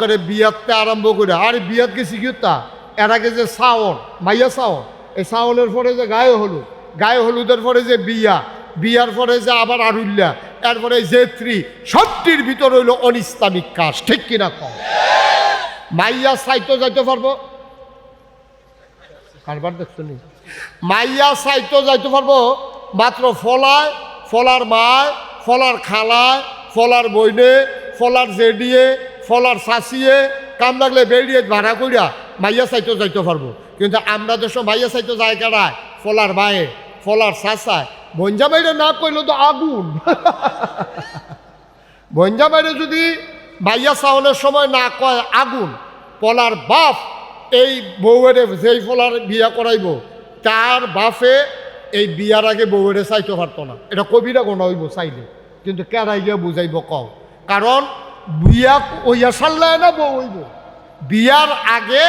অকরে বিয়াতে আরম্ভ করে আর বিয়াত গেছি কি তা এর আগে যে শাওন মাইয়া শাওন, এই শাওনের পরে যে গায়ে হলুদ, গায়ে হলুদের পরে যে বিয়া, বিয়ার পরে যে আবার আরুল্লা, এরপরে জেত্রী, সবটির ভিতর হইল অনিসলামিক কাজ। ঠিক কিনা কম? মাইয়া সাইতো যাইতে পারবো, কারবার দেখছো নি? মাইয়া সাইতো যাইতে পারবো মাত্র ফলায়, ফলার মায়, ফলার খালায়, ফলার বইনে, ফলার জেডিয়ে, ফলার শাসিয়ে, কাম লাগলে বেরিয়ে ভাড়া করিয়া মাইয়া সাইতো যাইতে পারবো। কিন্তু আমরা দেশ মাইয়া সাইতো যায় কারায়, ফলার মায়ে, ফলার শাসায়। বঞ্জা বাইরে না কইল তো আগুন। বঞ্জা বাইরে যদি মাইয়া সাউনের সময় না কয় আগুন, ফলার বাপ এই বউয়েরে যেই ফলার বিয়া করাইব তার বাপে এই বিয়ার আগে বউয়েরে চাইতে পারতো না। এটা কবিরা গোনা হইব চাইলে, কিন্তু কেরাই গিয়ে বুঝাইব কও, কারণ বিয়া ওইয়া সাল্লায় না বউ হইব। বিয়ার আগে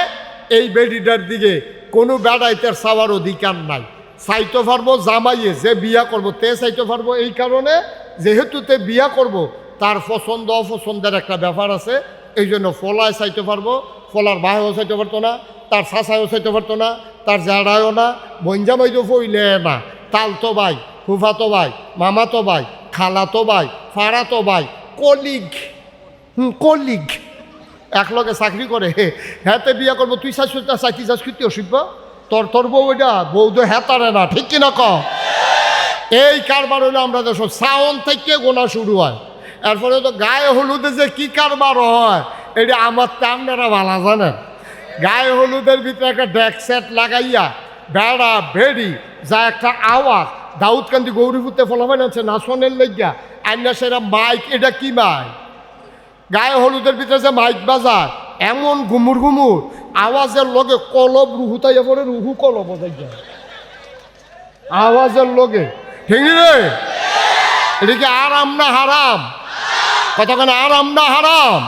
এই বেডিটার দিকে কোনো বেড়াইতের চাওয়ার অধিকার নাই। চাইতে পারবো জামাইয়ে যে বিয়া করব তে চাইতে পারবো, এই কারণে যেহেতু তে বিয়া করব তার পছন্দ অপছন্দের একটা ব্যাপার আছে। এই জন্য ফলায় চাইতে পারবো, ফলার বাহেও চাইতে পারতো না, তার শাসায়ও চাইতে পারতো না, তার জাড়ায়ও না, বঞ্জামাই তো ফইলে না, তালতো ভাই, ফুফাতো ভাই, মামাতো ভাই, খালাতো ভাই, ফাড়াতো ভাই, কলিগ, কলিগ একলগে চাকরি করে, হ্যাঁ বিয়া করবো, তুই চাইতে চাস কীর্তি অসিব্য তোর তোর বউ, ওইটা বউ তো হ্যাঁ না। ঠিক কিনা ক? এই কারবার হইলো আমরা দেশ সাউন থেকে গোনা শুরু হয়। এরপরে তো গায়ে হলুদে যে কি কারবার হয় এটা আমার তো আপনারা ভালো জানেন। গায়ে হলুদের ভিতরে একটা ডেক সেট লাগাইয়া বেড়া বেড়ি যা একটা আওয়াজ, দাউদকান্দি গৌরীপুরতে ফলাফান আছে নাচনের লেগিয়া আইনা সেরা মাইক, এটা কি মাইক? গায়ে হলুদের ভিতরে যে মাইক বাজায় এমন ঘুমুর ঘুমুর আওয়াজের লগে কলব রুহুতাইয়া পরে, রুহু কলব বাজাই যায় আওয়াজের লগে। ঠিক রে? এটা কি আরাম না হারাম? কতক্ষণ আরাম না হারাম?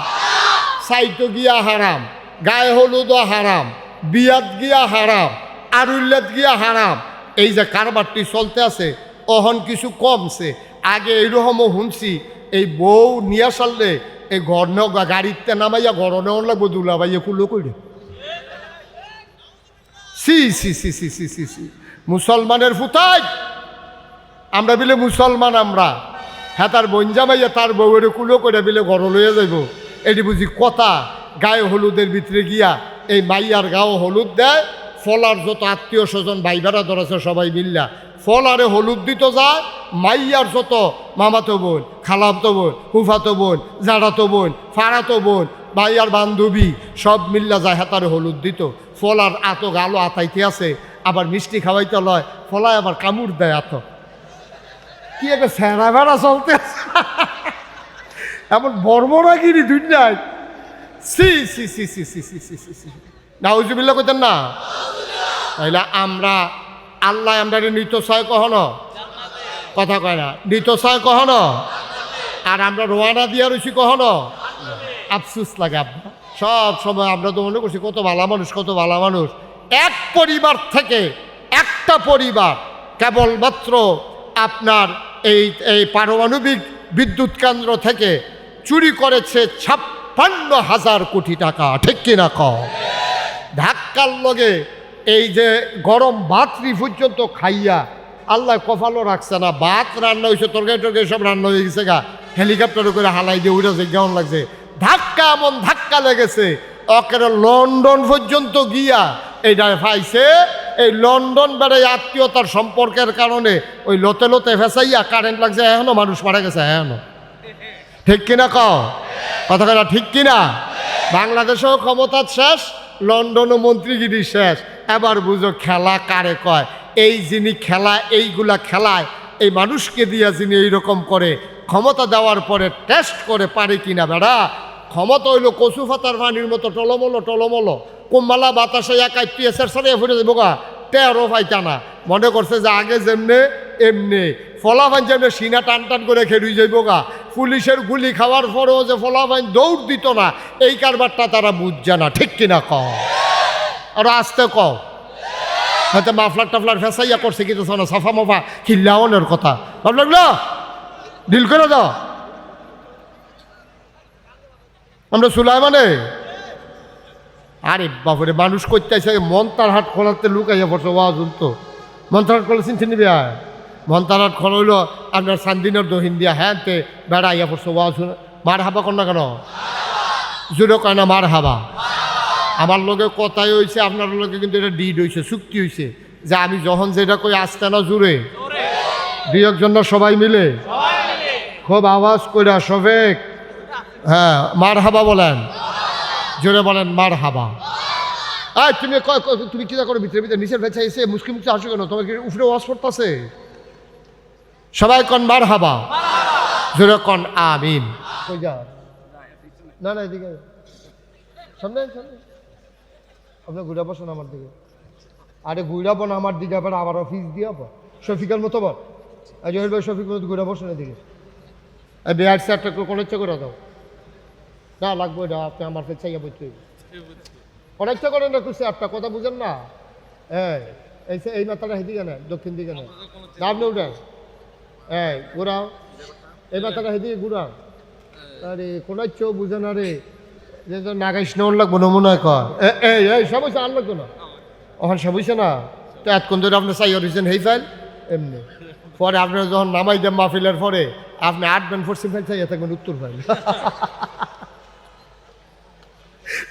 সাইতো গিয়া হারাম, গায়ে হলুদও হারাম, বিয়াত গিয়া হারাম, আরুল্লাত গিয়া হারাম। এই যে কারবারটি চলতে আছে অহন কিছু কমছে। আগে এইরকমও শুনছি এই বউ নিয়ে সারলে এই ঘর গাড়িতে নামাইয়া ঘর নেওয়ার লাগবো দুলাভাইয়া কুলো করে। সি সি সি সি সি সি সি মুসলমানের ফুতাই আমরা বিলে মুসলমান, আমরা হ্যাঁ তার বঞ্জামাইয়া তার বউয়ের কুলো করে বিলে ঘর লইয়া যাইব। এটি বুঝি কথা? গায়ে হলুদের ভিতরে গিয়া এই মাইয়ার গাও হলুদ দেয়, ফলার যত আত্মীয় স্বজন ভাই বেড়াদর আছে সবাই মিল্লা ফলারে হলুদ দিত যায়। মাইয়ার যত মামাতো বোন, খালাতো বোন, ফুফাতো বোন, জাড়াতো বোন, ফাড়াতো বোন, মাইয়ার বান্ধবী সব মিল্লা যায় হাতারে হলুদ দিত। ফলার আত গালো আতাইতে আছে, আবার মিষ্টি খাওয়াইতে লয়, ফলায় আবার কামড় দেয় আত। কি একটা সেরা বেড়া চলতে আছে এমন বর্বরাগিরি দুনিয়ায়। সি সি সি সি সি সি সি সি সি নাউজুবিল্লাহ কইতেন না? তাইলে আমরা আল্লাহ আমরা নিত চাই কখনো কথা কয় না, নিত চাই কখনো, আর আমরা রোয়ানা দিয়া রয়েছি কখনো। আফসুস লাগে আপনার সব সময়। আমরা তো মনে করছি কত ভালো মানুষ, কত ভালো মানুষ। এক পরিবার থেকে একটা পরিবার কেবলমাত্র আপনার এই পারমাণবিক বিদ্যুৎ কেন্দ্র থেকে চুরি করেছে 56,000 কোটি টাকা। ঠিক কিনা কও? ধাক্কার লগে এই যে গরম ভাতরি পর্যন্ত খাইয়া আল্লাহ কপালও রাখছে না। ভাত রান্না হয়েছে, তরকারি টরকারি সব রান্না হয়ে গেছে গা, হেলিকপ্টারে করে হালাই দিয়ে উঠেছে, কেমন লাগছে। ধাক্কা এমন ধাক্কা লেগেছে অকেরে লন্ডন পর্যন্ত গিয়া এইটা পাইছে। এই লন্ডন বেড়ে আত্মীয়তার সম্পর্কের কারণে ওই লতে লতে ফেসাইয়া কারেন্ট লাগছে, এখনো মানুষ মারা গেছে এখনো। ঠিক কিনা কও কথা কথা? ঠিক কিনা? বাংলাদেশেও ক্ষমতা শেষ, লন্ডনও মন্ত্রীগিরি শেষ। এবার বুঝো খেলা কারে কয়। এই যিনি খেলা, এইগুলা খেলায় এই মানুষকে দিয়া যিনি এইরকম করে ক্ষমতা দেওয়ার পরে টেস্ট করে পারে কিনা বেড়া। ক্ষমতা হইলো কচু ফাতার পানির মতো টলমলো টলমলো, কুম্বালা বাতাসে একাই পিএসের সারে ফুটে দেবো গা, টেরও পাইতা না। মনে করছে যে আগে যেমনে এমনি ফলাফান যেমনি সিনা টান টান করে খেলুই যাইব গা। পুলিশের গুলি খাওয়ার পরেও যে ফলাফান দৌড় দিত না, এই কারবারটা তারা বুঝছে না। ঠিক কিনা কও? আর আসতে কও। হয়তো মাফলার টাফলার ফেসাইয়া করছে কিন্তু না, সাফা মাফা খিল্লাওনের কথা ভালো লাগলো, ডিল করে দাও। আমরা সুলাইমানে আরে বাপরে মানুষ করতে আসে মন্তারহাট খোলাতে লুকাইয়া পড়ছে ওয়াজ তো মন্তারহাট খোলা চিনতে নিবি মন্তারহাট খোলা হইল আপনার সান্দিনের দহিন দিয়া হ্যাঁ তে বেড়া ইয়া পড়ছে ওয়াজ মার হাবা কর না কেন জুড়ে কয় না মার হাবা আমার লগে কথাই হয়েছে আপনার লগে কিন্তু এটা ডিড হয়েছে চুক্তি হয়েছে যে আমি যখন যেটা কই আসতে না জুড়ে দুই একজন সবাই মিলে খুব আওয়াজ কইরা সবেক হ্যাঁ মার হাবা বলেন জোরে বলেন মার হাবা তুমি তুমি কি করো ভিতরে ভিতরে নিচের ভেছা এসে মুসকি মুখে আসো কেন তোমাকে উপরে ওয়াজ করতেছে সবাই কন মার হাবা জোরে কন আমিন কই যা না না এদিকে সামনে সামনে আপনি ঘুরা বসুন আমার দিকে আরে ঘুরাবো না আমার দিকে আবার আবার অফিস দিয়ে শফিকের মতো বল জহির ভাই শফিক মতো ঘুরা বসুন এদিকে বিহার স্যারটা কোনো ইচ্ছা করে দাও না লাগবে এটা আপনি আমার কাছে চাইয়া বলতে অনেকটা করেন না খুশি আপনার কথা বুঝেন না হ্যাঁ এই মাথাটা হেদিকে নেন দক্ষিণ দিকে নেন আপনি উঠেন হ্যাঁ ঘুরাও এই মাথাটা হেদিকে ঘুরাও আরে কোনো ইচ্ছেও বুঝে না রে যে নাগাইস নেওয়ার লাগবো নমুনা কর এই সমস্যা আর লাগতো না ওখানে সমস্যা না তো এতক্ষণ ধরে আপনি চাইয়া দিয়েছেন হেই ফাইল এমনি পরে আপনারা যখন নামাই দেন মাহফিলের পরে আপনি 8 পশ্চিম ফাইল চাইয়া থাকবেন উত্তর ফাইল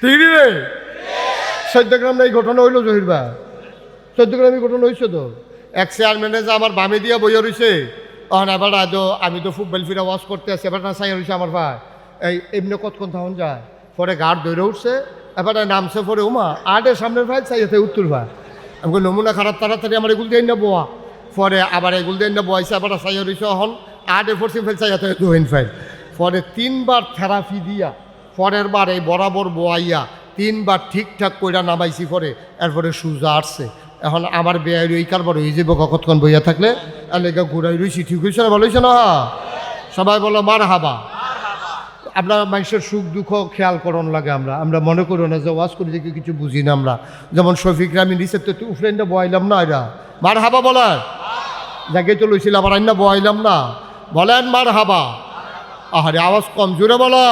ঠিক রে 14 গ্রাম এই ঘটনা হইলো জহির ভাই 14 গ্রাম এই ঘটনা হয়েছে তো এক চেয়ারম্যানে যে আমার বামে দিয়া বইয়া রয়েছে তখন এবার আমি তো ফুটবল ফিরে ওয়াশ করতে আসি এবার না চাইয়া রয়েছে আমার ভাই এই এমনি কতক্ষণ তখন যায় পরে গাড় ধরে উঠছে এবার নামছে পরে উমা 8 সামনের ভাই চাইয়াতে উত্তর ভাই আমি নমুনা খারাপ তাড়াতাড়ি আমার এগুলো দিয়ে না বোয়া পরে আবার এগুলো দিয়ে না বোয়াইছে আবার চাইয়া রয়েছে এখন 8 পশ্চিম ফাইল চাইয়াতে দোহিন ফাইল পরে 3 বার থেরাপি দিয়া পরের বার এই বরাবর বোয়াইয়া 3 বার ঠিকঠাক কইরা নামাইছি পরে এরপরে সুজা আসছে এখন আমার বেয়াই ওই কারবার হয়ে যাবো কতক্ষণ বইয়া থাকলে এলাকা ঘুরাই রয়েছি ঠিক হয়েছে না ভালো হয়েছে না সবাই বলো মার হাবা আপনার মানুষের সুখ দুঃখ খেয়াল করন লাগে আমরা মনে করি না যে ওয়াজ করি দেখি কিছু বুঝি না আমরা যেমন শফিকরা আমি নিচের তো একটু উফরেনটা বয়াইলাম না এরা মার হাবা বলেন জায়গায় তো লইছিল আবার আইনা বয়াইলাম না বলেন মার হাবা আহারে আওয়াজ কম জুড়ে বলো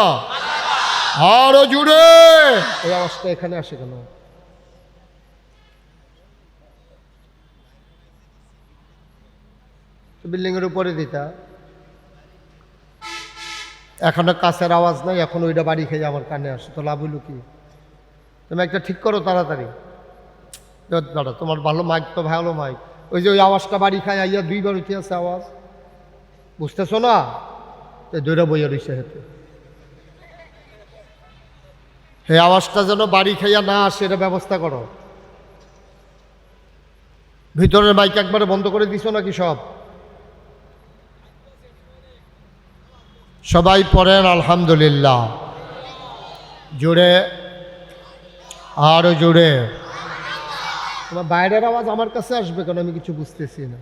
আরো জুড়ে এই আওয়াজটা এখানে আসে কেন বিল্ডিং এর উপরে দিতা এখনো কাছের আওয়াজ নাই এখন ওইটা বাড়ি খেয়ে আমার কানে আসে তো লাভ হইল কি তুমি একটা ঠিক করো তাড়াতাড়ি দাদা তোমার ভালো মাইক তো ভালো মাইক ওই যে ওই আওয়াজটা বাড়ি খায় আইয়া 2 বার উঠে আছে আওয়াজ বুঝতেছো না দৈরা বইয়া রইছে হেতে এই আওয়াজটা যেন বাড়ি খাইয়া না আসে এটা ব্যবস্থা করো ভিতরের মাইক একবারে বন্ধ করে দিছো নাকি সবাই পড়েন আলহামদুলিল্লাহ জোরে আরো জোরে তোমার বাইরের আওয়াজ আমার কাছে আসবে কেন আমি কিছু বুঝতেছি না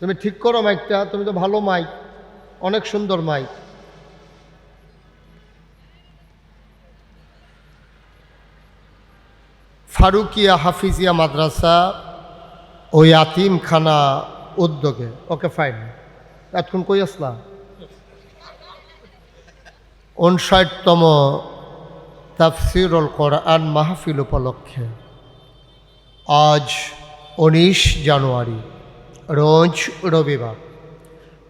তুমি ঠিক করো মাইকটা তুমি তো ভালো মাইক অনেক সুন্দর মাইক ফারুকিয়া হাফিজিয়া মাদ্রাসা ও ইয়াতিমখানা উদ্যোগে ওকে ফাইন এতক্ষণ কই আসলা 59তম তাফসিরুল কোরআন মাহফিল উপলক্ষে আজ 19 জানুয়ারি রোজ রবিবার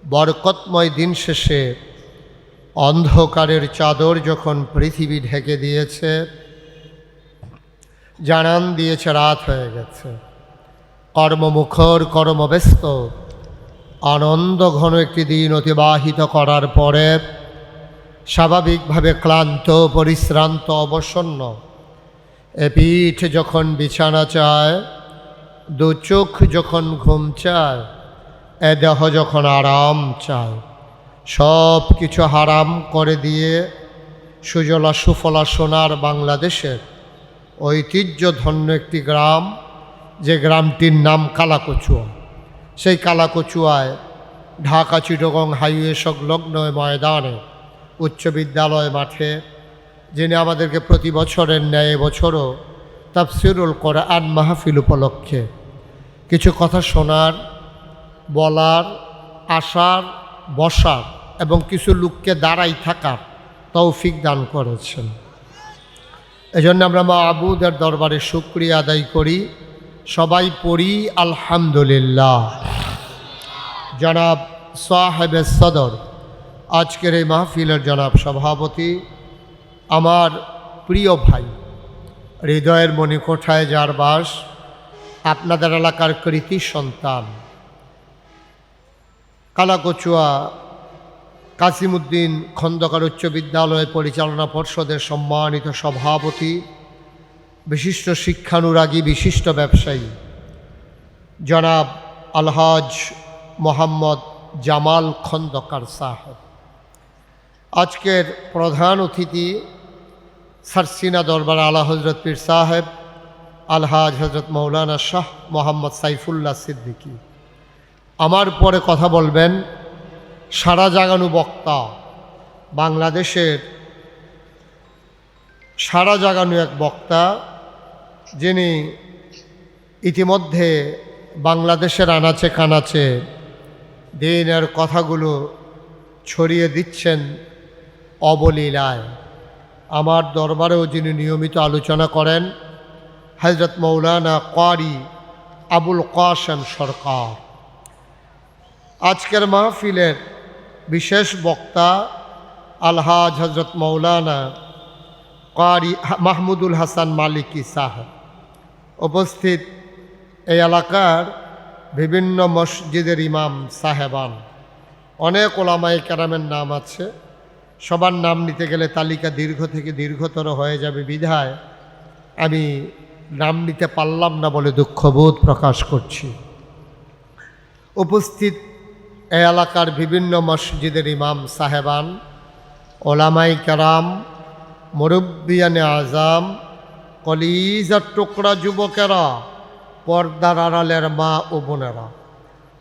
বরকতময় দিন শেষে অন্ধকারের চাদর যখন পৃথিবী ঢেকে দিয়েছে জানান দিয়েছে রাত হয়ে গেছে কর্মমুখর কর্মব্যস্ত আনন্দ ঘন একটি দিন অতিবাহিত করার পরে স্বাভাবিকভাবে ক্লান্ত পরিশ্রান্ত অবসন্ন এ পিঠ যখন বিছানা চায় দু চোখ যখন ঘুম চায় এ দেহ যখন আরাম চায় সব কিছু হারাম করে দিয়ে সুজলা সুফলা সোনার বাংলাদেশের ঐতিহ্যধন্য একটি গ্রাম যে গ্রামটির নাম কালাকচুয়া সেই কালাকচুয়ায় ঢাকা চিটাগং হাইওয়ে সংলগ্ন ময়দানে উচ্চ বিদ্যালয় মাঠে যিনি আমাদেরকে প্রতি বছরের ন্যায় বছরও তাফসিরুল কোরআন মাহফিল উপলক্ষে কিছু কথা শোনার বলার আসার বসার এবং কিছু লোককে দাঁড়াই থাকার তৌফিক দান করেছেন। এজন্য আমরা মাবুদের দরবারে শুকরিয়া আদায় করি, সবাই পড়ি আলহামদুলিল্লাহ। জনাব সাহেবে সদর, আজকের এই মাহফিলের জনাব সভাপতি, আমার প্রিয় ভাই, হৃদয়ের মণিকোঠায় যার বাস, আপনাদের এলাকার কৃতি সন্তান, কালাকচুয়া কাসিমউদ্দিন খন্দকার উচ্চ বিদ্যালয় পরিচালনা পর্ষদের সম্মানিত সভাপতি, বিশিষ্ট শিক্ষানুরাগী, বিশিষ্ট ব্যবসায়ী জনাব আলহাজ মোহাম্মদ জামাল খন্দকার সাহেব, আজকের প্রধান অতিথি সারসিনা দরবার আলা হজরত পীর সাহেব আলহাজ হজরত মৌলানা শাহ মোহাম্মদ সাইফুল্লাহ সিদ্দিকী, আমার পরে কথা বলবেন সারা জাগানু বক্তা, বাংলাদেশের সারা জাগানু এক বক্তা, যিনি ইতিমধ্যে বাংলাদেশের আনাচে কানাচে দিনের কথাগুলো ছড়িয়ে দিচ্ছেন অবলীলায়। আমার দরবারেও যিনি নিয়মিত আলোচনা করেন, হযরত মৌলানা ক্বারি আবুল কাসেম সরকার। আজকের মাহফিলের বিশেষ বক্তা আলহাজ হজরত মৌলানা ক্বারি মাহমুদুল হাসান মালিকি সাহেব। উপস্থিত এই এলাকার বিভিন্ন মসজিদের ইমাম সাহেবান, অনেক ওলামায়ে কেরামের নাম আছে, সবার নাম নিতে গেলে তালিকা দীর্ঘ থেকে দীর্ঘতর হয়ে যাবে বিধায় আমি নাম নিতে পারলাম না বলে দুঃখবোধ প্রকাশ করছি। উপস্থিত এই এলাকার বিভিন্ন মসজিদের ইমাম সাহেবান, ওলামায়ে কেরাম, মুরব্বিয়ানে আজাম, কলিজার টুকরা যুবকেরা, পর্দার আড়ালের মা ও বোনেরা,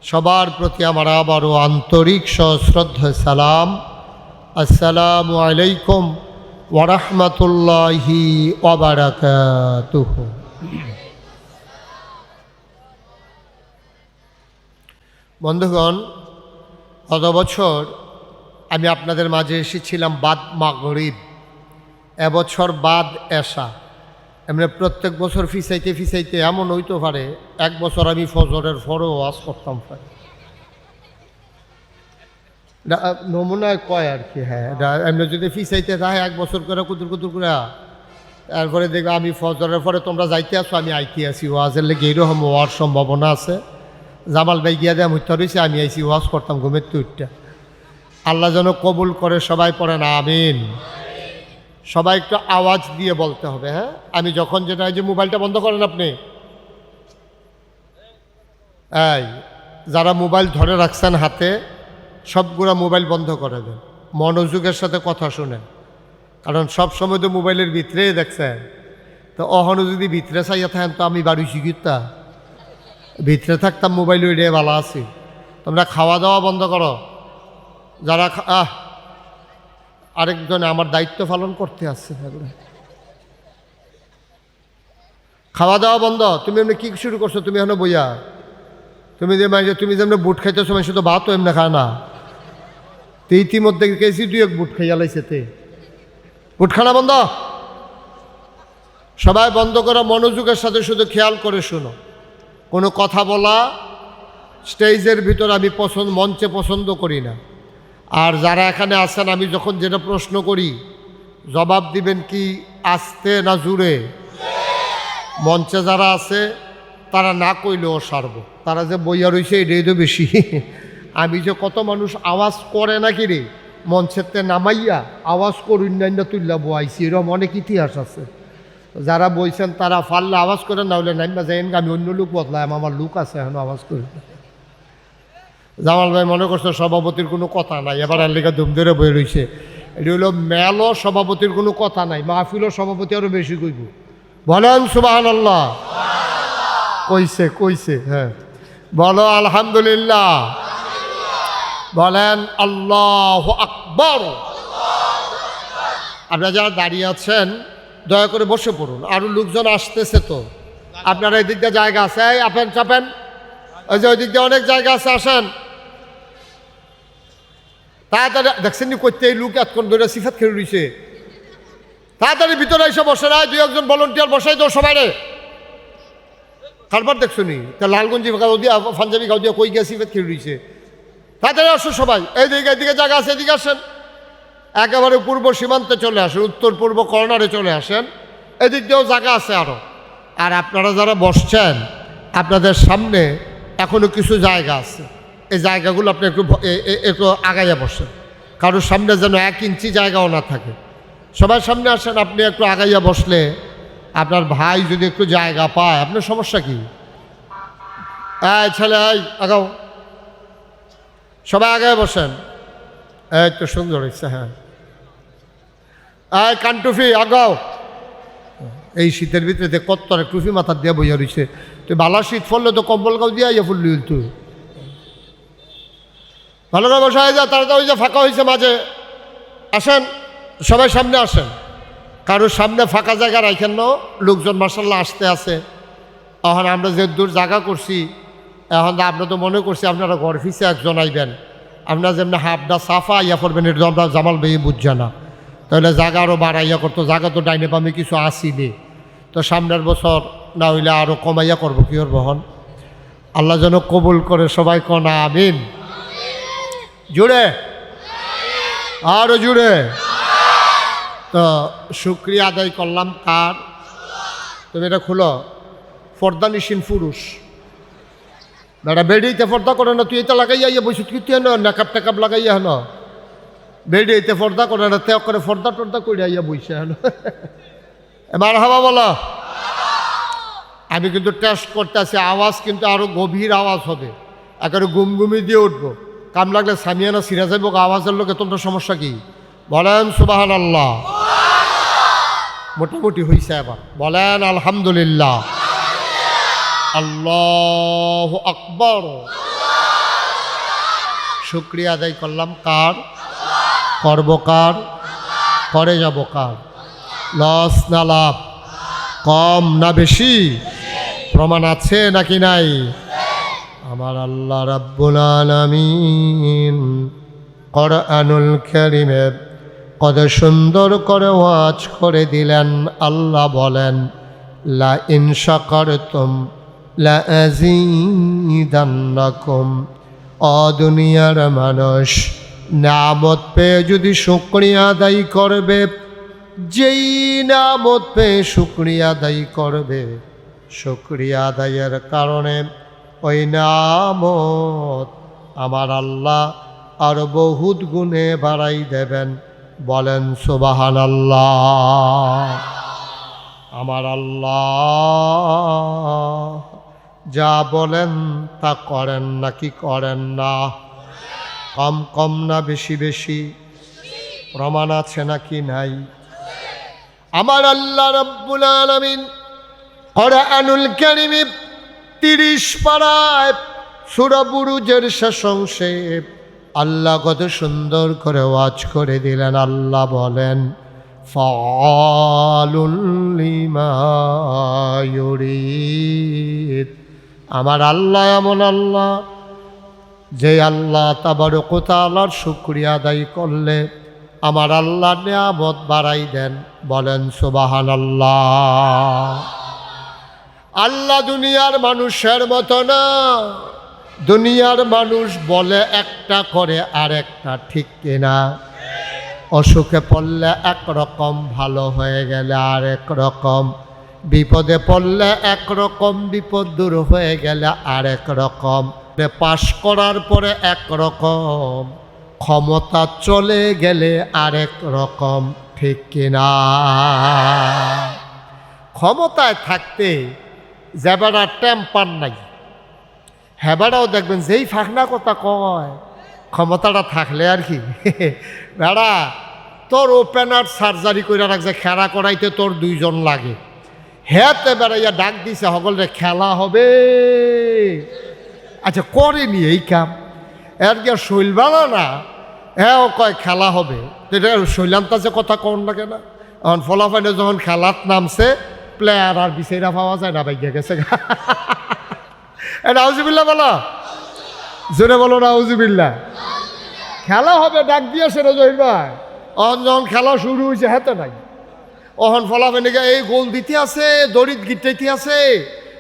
সবার প্রতি আমার আবারও আন্তরিক সশ্রদ্ধা সালাম। আসসালামু আলাইকুম ওয়া রাহমাতুল্লাহি ওয়া বারাকাতুহু। বন্ধুগণ, গত বছর আমি আপনাদের মাঝে এসেছিলাম বাদ মাগরিব, এবছর বাদ এশা। এমনি প্রত্যেক বছর ফিসাইতে ফিসাইতে এমন হইতে পারে এক বছর আমি ফজরের পরেও ওয়াজ করতাম পারি, নমুনায় কয় আর কি। হ্যাঁ, এমনি যদি ফিসাইতে থাকে এক বছর করে কুতুর কুতুর করে, তারপরে দেখবে আমি ফজরের পরে তোমরা যাইতে আসো, আমি আইতে আসি, ওয়াজের লেগে এইরকম হওয়ার সম্ভাবনা আছে। জামাল ভাই গিয়া দেয় মুত্তা রয়েছে, আমি আইসি ওয়াজ করতাম ঘুমের তুইটা। আল্লাহ যেন কবুল করে, সবাই পড়েন আমিন। সবাই একটু আওয়াজ দিয়ে বলতে হবে। হ্যাঁ, আমি যখন যেটা, যে মোবাইলটা বন্ধ করেন আপনি, এই যারা মোবাইল ধরে রাখছেন হাতে, সবগুলো মোবাইল বন্ধ করে দেন, মনোযোগের সাথে কথা শুনেন, কারণ সব সময় তো মোবাইলের ভিতরেই দেখছেন। তো অহনো যদি ভিতরে চাইয়া থাকেন তো আমি বাড়ি শিখিতা ভিতরে থাকতাম, মোবাইল ওইডে ভালো আছি। তোমরা খাওয়া দাওয়া বন্ধ করো, যারা আরেকজনে আমার দায়িত্ব পালন করতে আসছে, খাওয়া দাওয়া বন্ধ। তুমি এমনি কী শুরু করছো? তুমি এখনো বইয়া, তুমি যেমন বুট খাইতেছো, মানে শুধু ভাতও এমনি খায় না। তো ইতিমধ্যে কেছি দুই এক বুট খাইয়া লাইছে, তে বুট খানা বন্ধ, সবাই বন্ধ করো, মনোযোগের সাথে শুধু খেয়াল করে শুনো। কোনো কথা বলা স্টেজের ভিতর আমি মঞ্চে পছন্দ করি না। আর যারা এখানে আছেন, আমি যখন যেটা প্রশ্ন করি জবাব দিবেন কি আস্তে না জুড়ে? মঞ্চে যারা আছে তারা না কইলেও সারব, তারা যে বইয়া রয়েছে এটাই তো বেশি। আমি যে কত মানুষ আওয়াজ করে নাকি রে, মঞ্চেতে নামাইয়া আওয়াজ করুন না তুললা বইছি, এরকম অনেক ইতিহাস আছে। যারা বইছেন তারা ফাললে আওয়াজ করে, না হলে নাইমা যাই, আমি অন্য লোক বদলাম, আমার লোক আছে এখন আওয়াজ করি। জামাল ভাই মনে করছে সভাপতির কোনো কথা নাই, এবার আর লেখা ধুম ধরে বয়ে রয়েছে। এটি হলো মেলও সভাপতির কোনো কথা নাই, মাহফিলও সভাপতি আরও বেশি কইব। বলেন সুবহানাল্লাহ। কইছে কইছে, হ্যাঁ বলো আলহামদুলিল্লাহ, বলেন আল্লাহু আকবার। আপনারা যারা দাঁড়িয়ে আছেন দয়া করে বসে পড়ুন, আরও লোকজন আসতেছে, তো আপনারা এদিক দিয়ে জায়গা আছে, আপেন চাপেন, ওই যে ওই দিক দিয়ে অনেক জায়গা আছে, আসেন। তাড়াতাড়ি দেখছেন নি করতে এই লোক এতক্ষণ ধরে সিফাত খেলে রয়েছে, তাড়াতাড়ি ভিতরে এসে বসে না, দুই একজন ভলেন্টিয়ার বসাই দাও সবাই রে। কারবার দেখছো নি তা লালগঞ্জি গাও দিয়া পাঞ্জাবি গাও দিয়া কই গিয়া সিফাত খেলে রয়েছে, তাড়াতাড়ি আসো সবাই, এইদিকে জায়গা আছে, এদিকে আসেন, একেবারে পূর্ব সীমান্তে চলে আসেন, উত্তর পূর্ব কর্নারে চলে আসেন, এদিক দিয়েও জায়গা আছে আরও। আর আপনারা যারা বসছেন আপনাদের সামনে এখনও কিছু জায়গা আছে, এই জায়গাগুলো আপনি একটু আগাইয়া বসেন, কারোর সামনে যেন 1 ইঞ্চি জায়গাও না থাকে। সবার সামনে আসেন, আপনি একটু আগাইয়া বসলে আপনার ভাই যদি একটু জায়গা পায় আপনার সমস্যা কি? এই ছেলে এই আগাও, সবাই আগায় বসেন, এই তো সুন্দর হয়েছে। হ্যাঁ এই কানটুফি আগাও, এই শীতের ভিতরে কত টুফি মাথার দিয়ে বইয়া রয়েছে, তুই বালা শীত পড়লে তো কম্বল গাও দিয়ে আইয়া ফুললি তুই ভালো করে বসা হয়ে যা, তাড়াতাড়ি যে ফাঁকা হয়েছে মাঝে আসেন, সবাই সামনে আসেন, কারোর সামনে ফাঁকা জায়গা রাখেন না, লোকজন মার্শাল্লাহ আসতে আছে। এখন আমরা যে দূর জায়গা করছি, এখন আমরা তো মনে করছি আপনারা ঘর ফিসে একজন আইবেন, আপনারা যেমন হাফডা সাফা ইয়া করবেন, এটা আমরা জামাল বেয়ে বুঝছে না, তাহলে জায়গা আরও বাড়াইয়া করতো, জায়গা তো ডাইনে পামে কিছু আসিনি, তো সামনের বছর না হইলে আরও কমাইয়া করবো, কি করবো হন, আল্লাহ যেন কবুল করে, সবাই কনা আমিন, জুড়ে আরও জুড়ে। তো শুকরিয়া আদায় করলাম কার? তুমি এটা খুলো, পর্দানিসীন পুরুষ বেড়া বেড়িতে পর্দা করে না, তুই এটা লাগাইয়া ইয়ে বসে, তুই তুই নেকাপ টেকাপ লাগাইয়া হেন, বেড়িতে পর্দা করে না, তে করে পর্দা টর্দা করে আইয়া বইছে হেন। এবার হাওয়া বলো, আমি কিন্তু টেস্ট করতেছি, আওয়াজ কিন্তু আরো গভীর আওয়াজ হবে, একেবারে গুমগুমি দিয়ে উঠবো, কাম লাগলে সামিয়ানা সিরা যাইব, আওয়াজের লোকে তোমার সমস্যা কি? বলেন সুবহানাল্লাহ। মোটামুটি হয়েছে, এবার বলেন আলহামদুলিল্লাহ, আল্লাহু আকবার। শুকরিয়া আদায় করলাম কার? করব কার? করে যাব কার? লস না লাভ? কম না বেশি? প্রমাণ আছে নাকি নাই? আমার আল্লাহ রাব্বুল আলামিন কোরআনুল কারীমে কত সুন্দর করে ওয়াজ করে দিলেন। আল্লাহ বলেন, লা ইন শাকারতুম লা আযীদান্নাকুম। ও দুনিয়ার মানুষ, নিয়ামত পেয়ে যদি শুকরিয়া আদায় করবে, যেই নিয়ামত পেয়ে শুকরিয়া আদায় করবে, শুকরিয়া আদায়ের কারণে ওই নিয়ামত আমার আল্লাহ আরো বহুত গুণে বাড়াই দেবেন। বলেন সুবহানাল্লাহ। আমার আল্লাহ যা বলেন তা করেন নাকি করেন না? কম কম না বেশি বেশি? প্রমাণ আছে নাকি নাই? আমার আল্লাহ রাব্বুল আলামিন কোরআনুল কারীমে 30 পারায় সূরা বুরুজের শেষ অংশে আল্লাহ কত সুন্দর করে ওয়াজ করে দিলেন। আল্লাহ বলেন, ফাআলুল লিমা ইউরিদ। আমার আল্লাহ এমন আল্লাহ, যে আল্লাহ তাবারক ওয়া তাআলার শুকরিয়া আদায় করলে আমার আল্লাহ নিয়ামত বাড়াই দেন। বলেন সুবহানাল্লাহ। আল্লাহ দুনিয়ার মানুষের মতো না। দুনিয়ার মানুষ বলে একটা, করে আর একটা, ঠিক কিনা? অসুখে পড়লে একরকম, ভালো হয়ে গেলে আর এক রকম, বিপদে পড়লে একরকম, বিপদ দূর হয়ে গেলে আর এক রকম, পাশ করার পরে একরকম, ক্ষমতা চলে গেলে আরেক রকম, ঠিক কিনা? ক্ষমতায় থাকতে যেবারা টেম্পার নাই, হেবারাও দেখবেন যেই ফাঁকনা কথা কয়, ক্ষমতাটা থাকলে আর কি। বেড়া তোর ওপেনার সার্জারি করে রাখছে, খেলা করাইতে তোর 2 জন লাগে, হেতে বেড়াইয়া ডাক দিছে সকলে খেলা হবে। আচ্ছা করেনি এই কাম, এর কি শৈল বানা না? হ্যাঁ কয় খেলা হবে, এটা শৈলান্তাছে কথা কন লাগে না? এখন ফলাফাইনে যখন খেলাত নামছে, প্লেয়ার আর বিচারা পাওয়া যায় না, বাইকে গেছে। নাউজুবিল্লাহ বলো, জোরে বলো নাউজুবিল্লাহ। খেলা হবে ডাক দিয়েছে রে জহির ভাই, অহন যখন খেলা শুরু হয়েছে হাতে নাই, অহন ফলাফেন এই গোল দিতে আছে, দড়িত গিটাইতে আছে,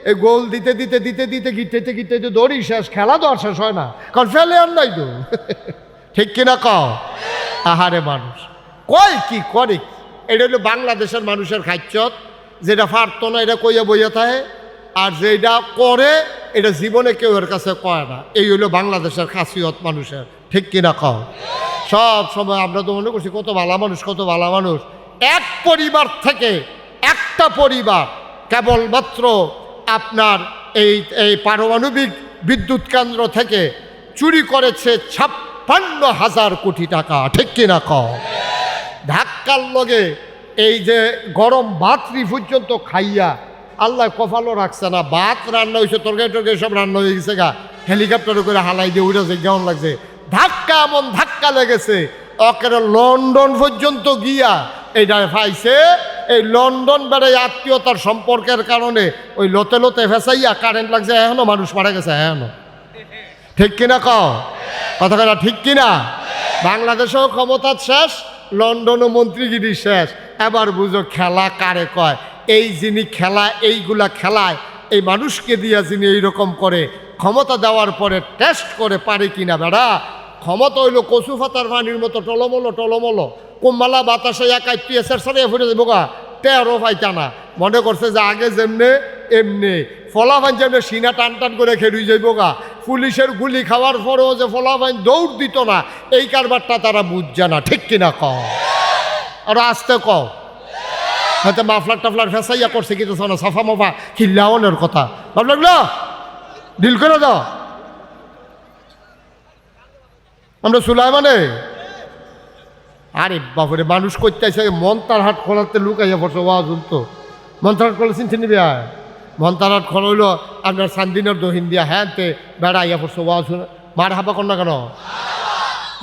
এই গোল দিতে দিতে দিতে দিতে গিটাইতে গিটাইতে দড়ি শেষ, খেলা তো আর শেষ হয় না, কারণ ফেলে আর নাই তো। ঠিক কিনা কও? আহারে মানুষ কয় কি করে কি? এটা হলো বাংলাদেশের মানুষের খাচ্ছত, যেটা পারতো না এটা কইয়া বইয়া থাকে, আর যেটা করে এটা জীবনে কেউ এর কাছে কয় না। এই হলো বাংলাদেশের খাসিয়ত মানুষের। ঠিক কিনা কও? সব সময় আমরা তো মনে করছি কত ভালো মানুষ, কত ভালো মানুষ। এক পরিবার থেকে একটা পরিবার কেবলমাত্র আপনার এই পারমাণবিক বিদ্যুৎ কেন্দ্র থেকে চুরি করেছে 56,000 কোটি টাকা। ঠিক কিনা কও? ধাক্কার লগে এই যে গরম ভাতরি পর্যন্ত খাইয়া আল্লাহ কপালও রাখছে না, ভাত রান্না হয়েছে, তরকারি টরকারি সব রান্না হয়ে গেছে গা, হেলিকপ্টারে করে হালাই দিয়ে উড়েছে, কেমন লাগছে? ধাক্কা এমন ধাক্কা লেগেছে, ওকে লন্ডন পর্যন্ত গিয়া এইটা পাইছে। এই লন্ডন বেড়ে আত্মীয়তার সম্পর্কের কারণে ওই লতে লতে ফেসাইয়া কারেন্ট লাগছে, এখনো মানুষ মারা গেছে এখনো। ঠিক কিনা কও? কথা কথা ঠিক কিনা? বাংলাদেশেও ক্ষমতা শেষ, লন্ডনও মন্ত্রীগিরি শেষ। এবার বুঝো খেলা কারে কয়। এই যিনি খেলা, এইগুলা খেলায় এই মানুষকে দিয়া যিনি এইরকম করে, ক্ষমতা দেওয়ার পরে টেস্ট করে পারে কিনা বেড়া। ক্ষমতা হইলো কচু ফাতার পানির মতো টলমলো টলমলো, কুম্বালা বাতাসে একাই এসের সারিয়ে ফুটে যাবো গা, টেরো পাইতা না। মনে করছে যে আগে যেমনে এমনি ফলাফাইন যেমনি সিনা টান টান করে খেলুই যাইব গা। পুলিশের গুলি খাওয়ার পরেও যে ফলাফাইন দৌড় দিত না, এই কারবারটা তারা বুঝছে না। ঠিক কিনা কও? আর আসতে কও, হয়তো মাফলার টাফলার ফেসাইয়া করছে কিন্তু না, সাফা মাফা খিল্লাওনের কথা ভাবলাম ডিল করে দাও। আমরা সুলাইমানে আরে বাপরে মানুষ করতে আসে মন্তার হাট খোলাতে লুকাইয়া পড়ছে ওয়াজ তো। মন্তার হাট খোলা চিনতে নিবি? মন্তার হাট খোলা হইলো আপনার সান্দিনের দহিন দিয়া, হ্যাঁ তে বেড়া ইয়া পড়ছে ওয়াজ। মার হাবা কর না কেন?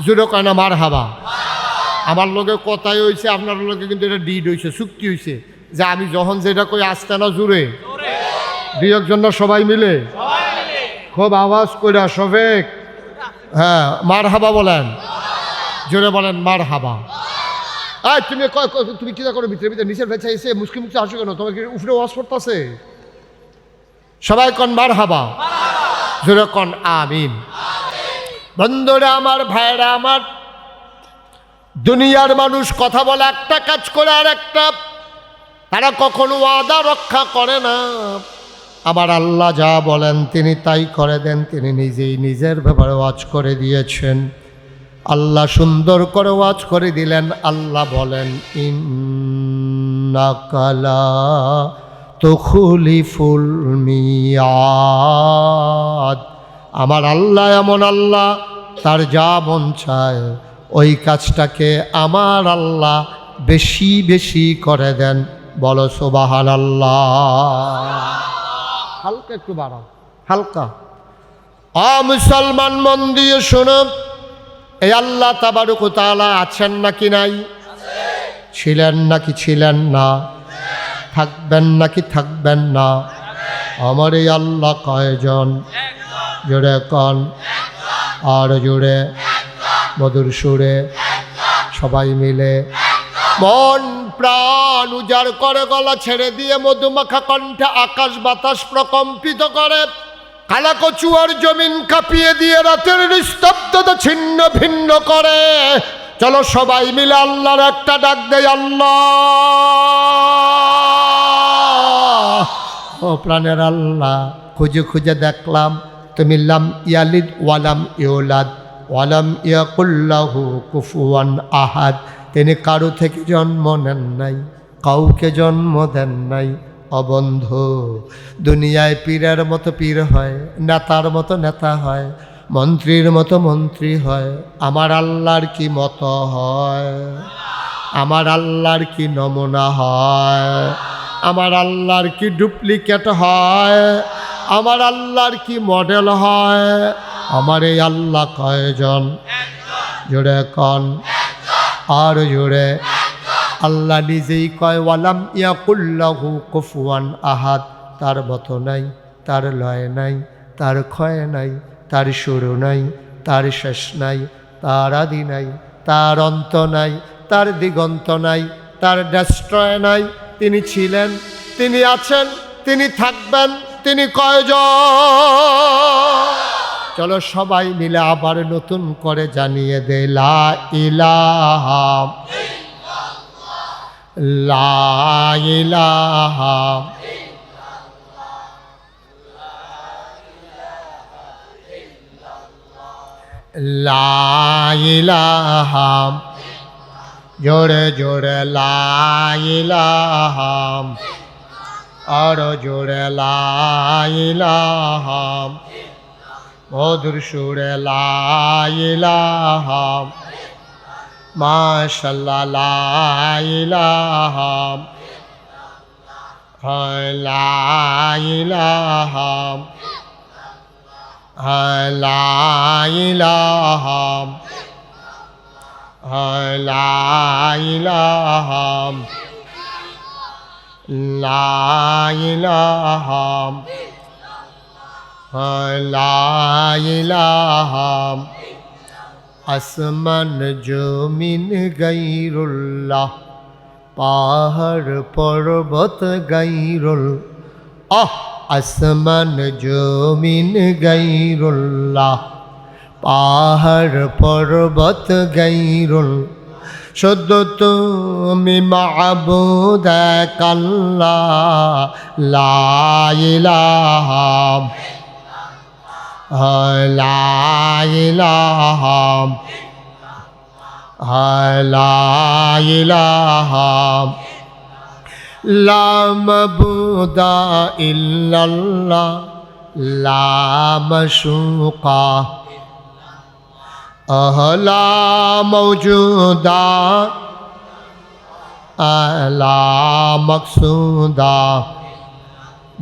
জুড়ে কয় না মার হাবা। আমার লগে কথাই হয়েছে, আপনার লগে কিন্তু এটা ডিড হয়েছে, চুক্তি হয়েছে যে আমি যখন যেটা কই আসতে না জুড়ে দুই একজন সবাই মিলে খুব আওয়াজ করে সবেক, হ্যাঁ মার হাবা বলেন, জোরে বলেন মার হাবা। তুমি তুমি কি করো ভিতরে ভিতরে নিচের ভেছা এসে মুসকি মুখে আসো কেন? তোমার কি উপরে ওয়াজ করতেছে? সবাই কন মার হাবা, জোরে কন আমিন। বন্ধুরা আমার, ভাইরা আমার, দুনিয়ার মানুষ কথা বলে একটা, কাজ করে আর একটা, তারা কখনো ওয়াদা রক্ষা করে না। আমার আল্লাহ যা বলেন তিনি তাই করে দেন। তিনি নিজেই নিজের ব্যাপারে ওয়াজ করে দিয়েছেন। আল্লাহ সুন্দর করে ওয়াজ করে দিলেন। আল্লাহ বলেন ইন্নাকা লা তুখলিফুল মিয়াদ। আমার আল্লাহ এমন আল্লাহ, তার যা মন চায় ওই কাজটাকে আমার আল্লাহ বেশি বেশি করে দেন। বলো সুবহানাল্লাহ। হালকা একটু বাড়াও, হালকা। মুসলমান মন দিয়ে শোনো, এই আল্লাহ তাবারক ওয়া তাআলা আছেন নাকি নাই? ছিলেন নাকি ছিলেন না? থাকবেন নাকি থাকবেন না? আমার এই আল্লাহ কয়জন? জোরে কন, আর জোরে মধুর সুরে সবাই মিলে মন প্রাণ উজাড় করে গলা ছেড়ে দিয়ে মধুমাখা কণ্ঠে আকাশ বাতাস প্রকম্পিত করে, কালাকচুয়ার জমিন কাঁপিয়ে দিয়ে রাতের নিস্তব্ধতা ছিন্ন ভিন্ন করে। চলো সবাই মিলে আল্লাহর একটা ডাক দেয়, আল্লাহ। ও প্রাণের আল্লাহ, খুঁজে খুঁজে দেখলাম তুমি লাম ইয়ালিদ ওয়ালাম ইউলাদ ওয়ালাম ইয়াকুল্লাহু কুফুয়ান আহাদ। তিনি কারো থেকে জন্ম নেন নাই, কাউকে জন্ম দেন নাই। অবন্ধু, দুনিয়ায় পীরের মতো পীর হয়, নেতার মতো নেতা হয়, মন্ত্রীর মতো মন্ত্রী হয়। আমার আল্লাহর কি মতো হয়? আমার আল্লাহর কি নমুনা হয়? আমার আল্লাহর কি ডুপ্লিকেট হয়? আমার আল্লাহর কি মডেল হয়? আমার এই আল্লাহ কয়জন? জোরে কন, আর জোরে। আল্লাহ নিজেই কয় ওয়ালাম ইয়াকুল্লাহু কুফুয়ান আহাদ। তার মতো নাই, তার লয় নাই, তার ক্ষয় নাই, তার শুরু নাই, তার শেষ নাই, তার আদি নাই, তার অন্ত নাই, তার দিগন্ত নাই, তার ডেস্ট্রয় নাই। তিনি ছিলেন, তিনি আছেন, তিনি থাকবেন, তিনি কয়জন? চলো সবাই মিলে আবার নতুন করে জানিয়ে দে লা ইলাহা লা ইলাহা লা ইলাহা, জোরে জোরে লা ইলাহা, আরো জোরে লা ইলাহা, মধুর সুরে লা ইলাহা, মাশাআল্লাহ লা ইলাহা, লা ইলাহা, লা ইলাহা, লা ইলাহা, লা ইলাহা, লা ইলাহা। আসমান জমিন গাইরুল্লাহ, পাহাড় পর্বত গাইরুল আসমান জমিন গাইরুল্লাহ, পাহাড় পর্বত গাইরুল। শুদ্ধ তুমি মাবুদ এক আল্লাহ, লা ইলাহা লা ইলাহা লা ইলাহা, লা মাবুদা ইল্লাল্লাহ, লা মাশুকা লা মাওজুদা লা মাকসুদা।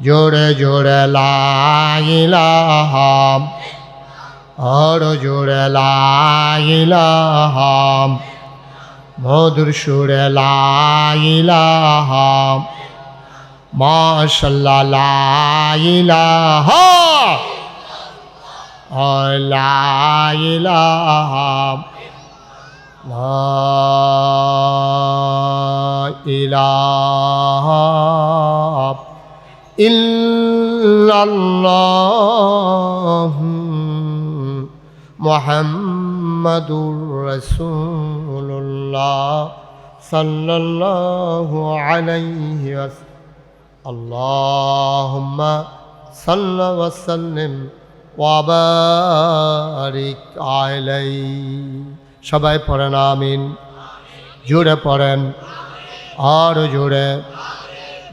জোরে জোরে লা ইলাহা, আরো জোরে লা ইলাহা, মধুর সুরে লা ইলাহা, মাশাআল্লাহ লা ইলাহা, লা ইলাহা, লা ইলাহা ইল্লাল্লাহ মুহাম্মাদুর রাসূলুল্লাহ সাল্লাল্লাহু আলাইহি ওয়াসাল্লাম। আল্লাহুম্মা সাল্লি ওয়া সাল্লিম ওয়া বারিক আলাইহি। সবাই পড়েন আমিন, জোরে পড়েন, আর জোরে।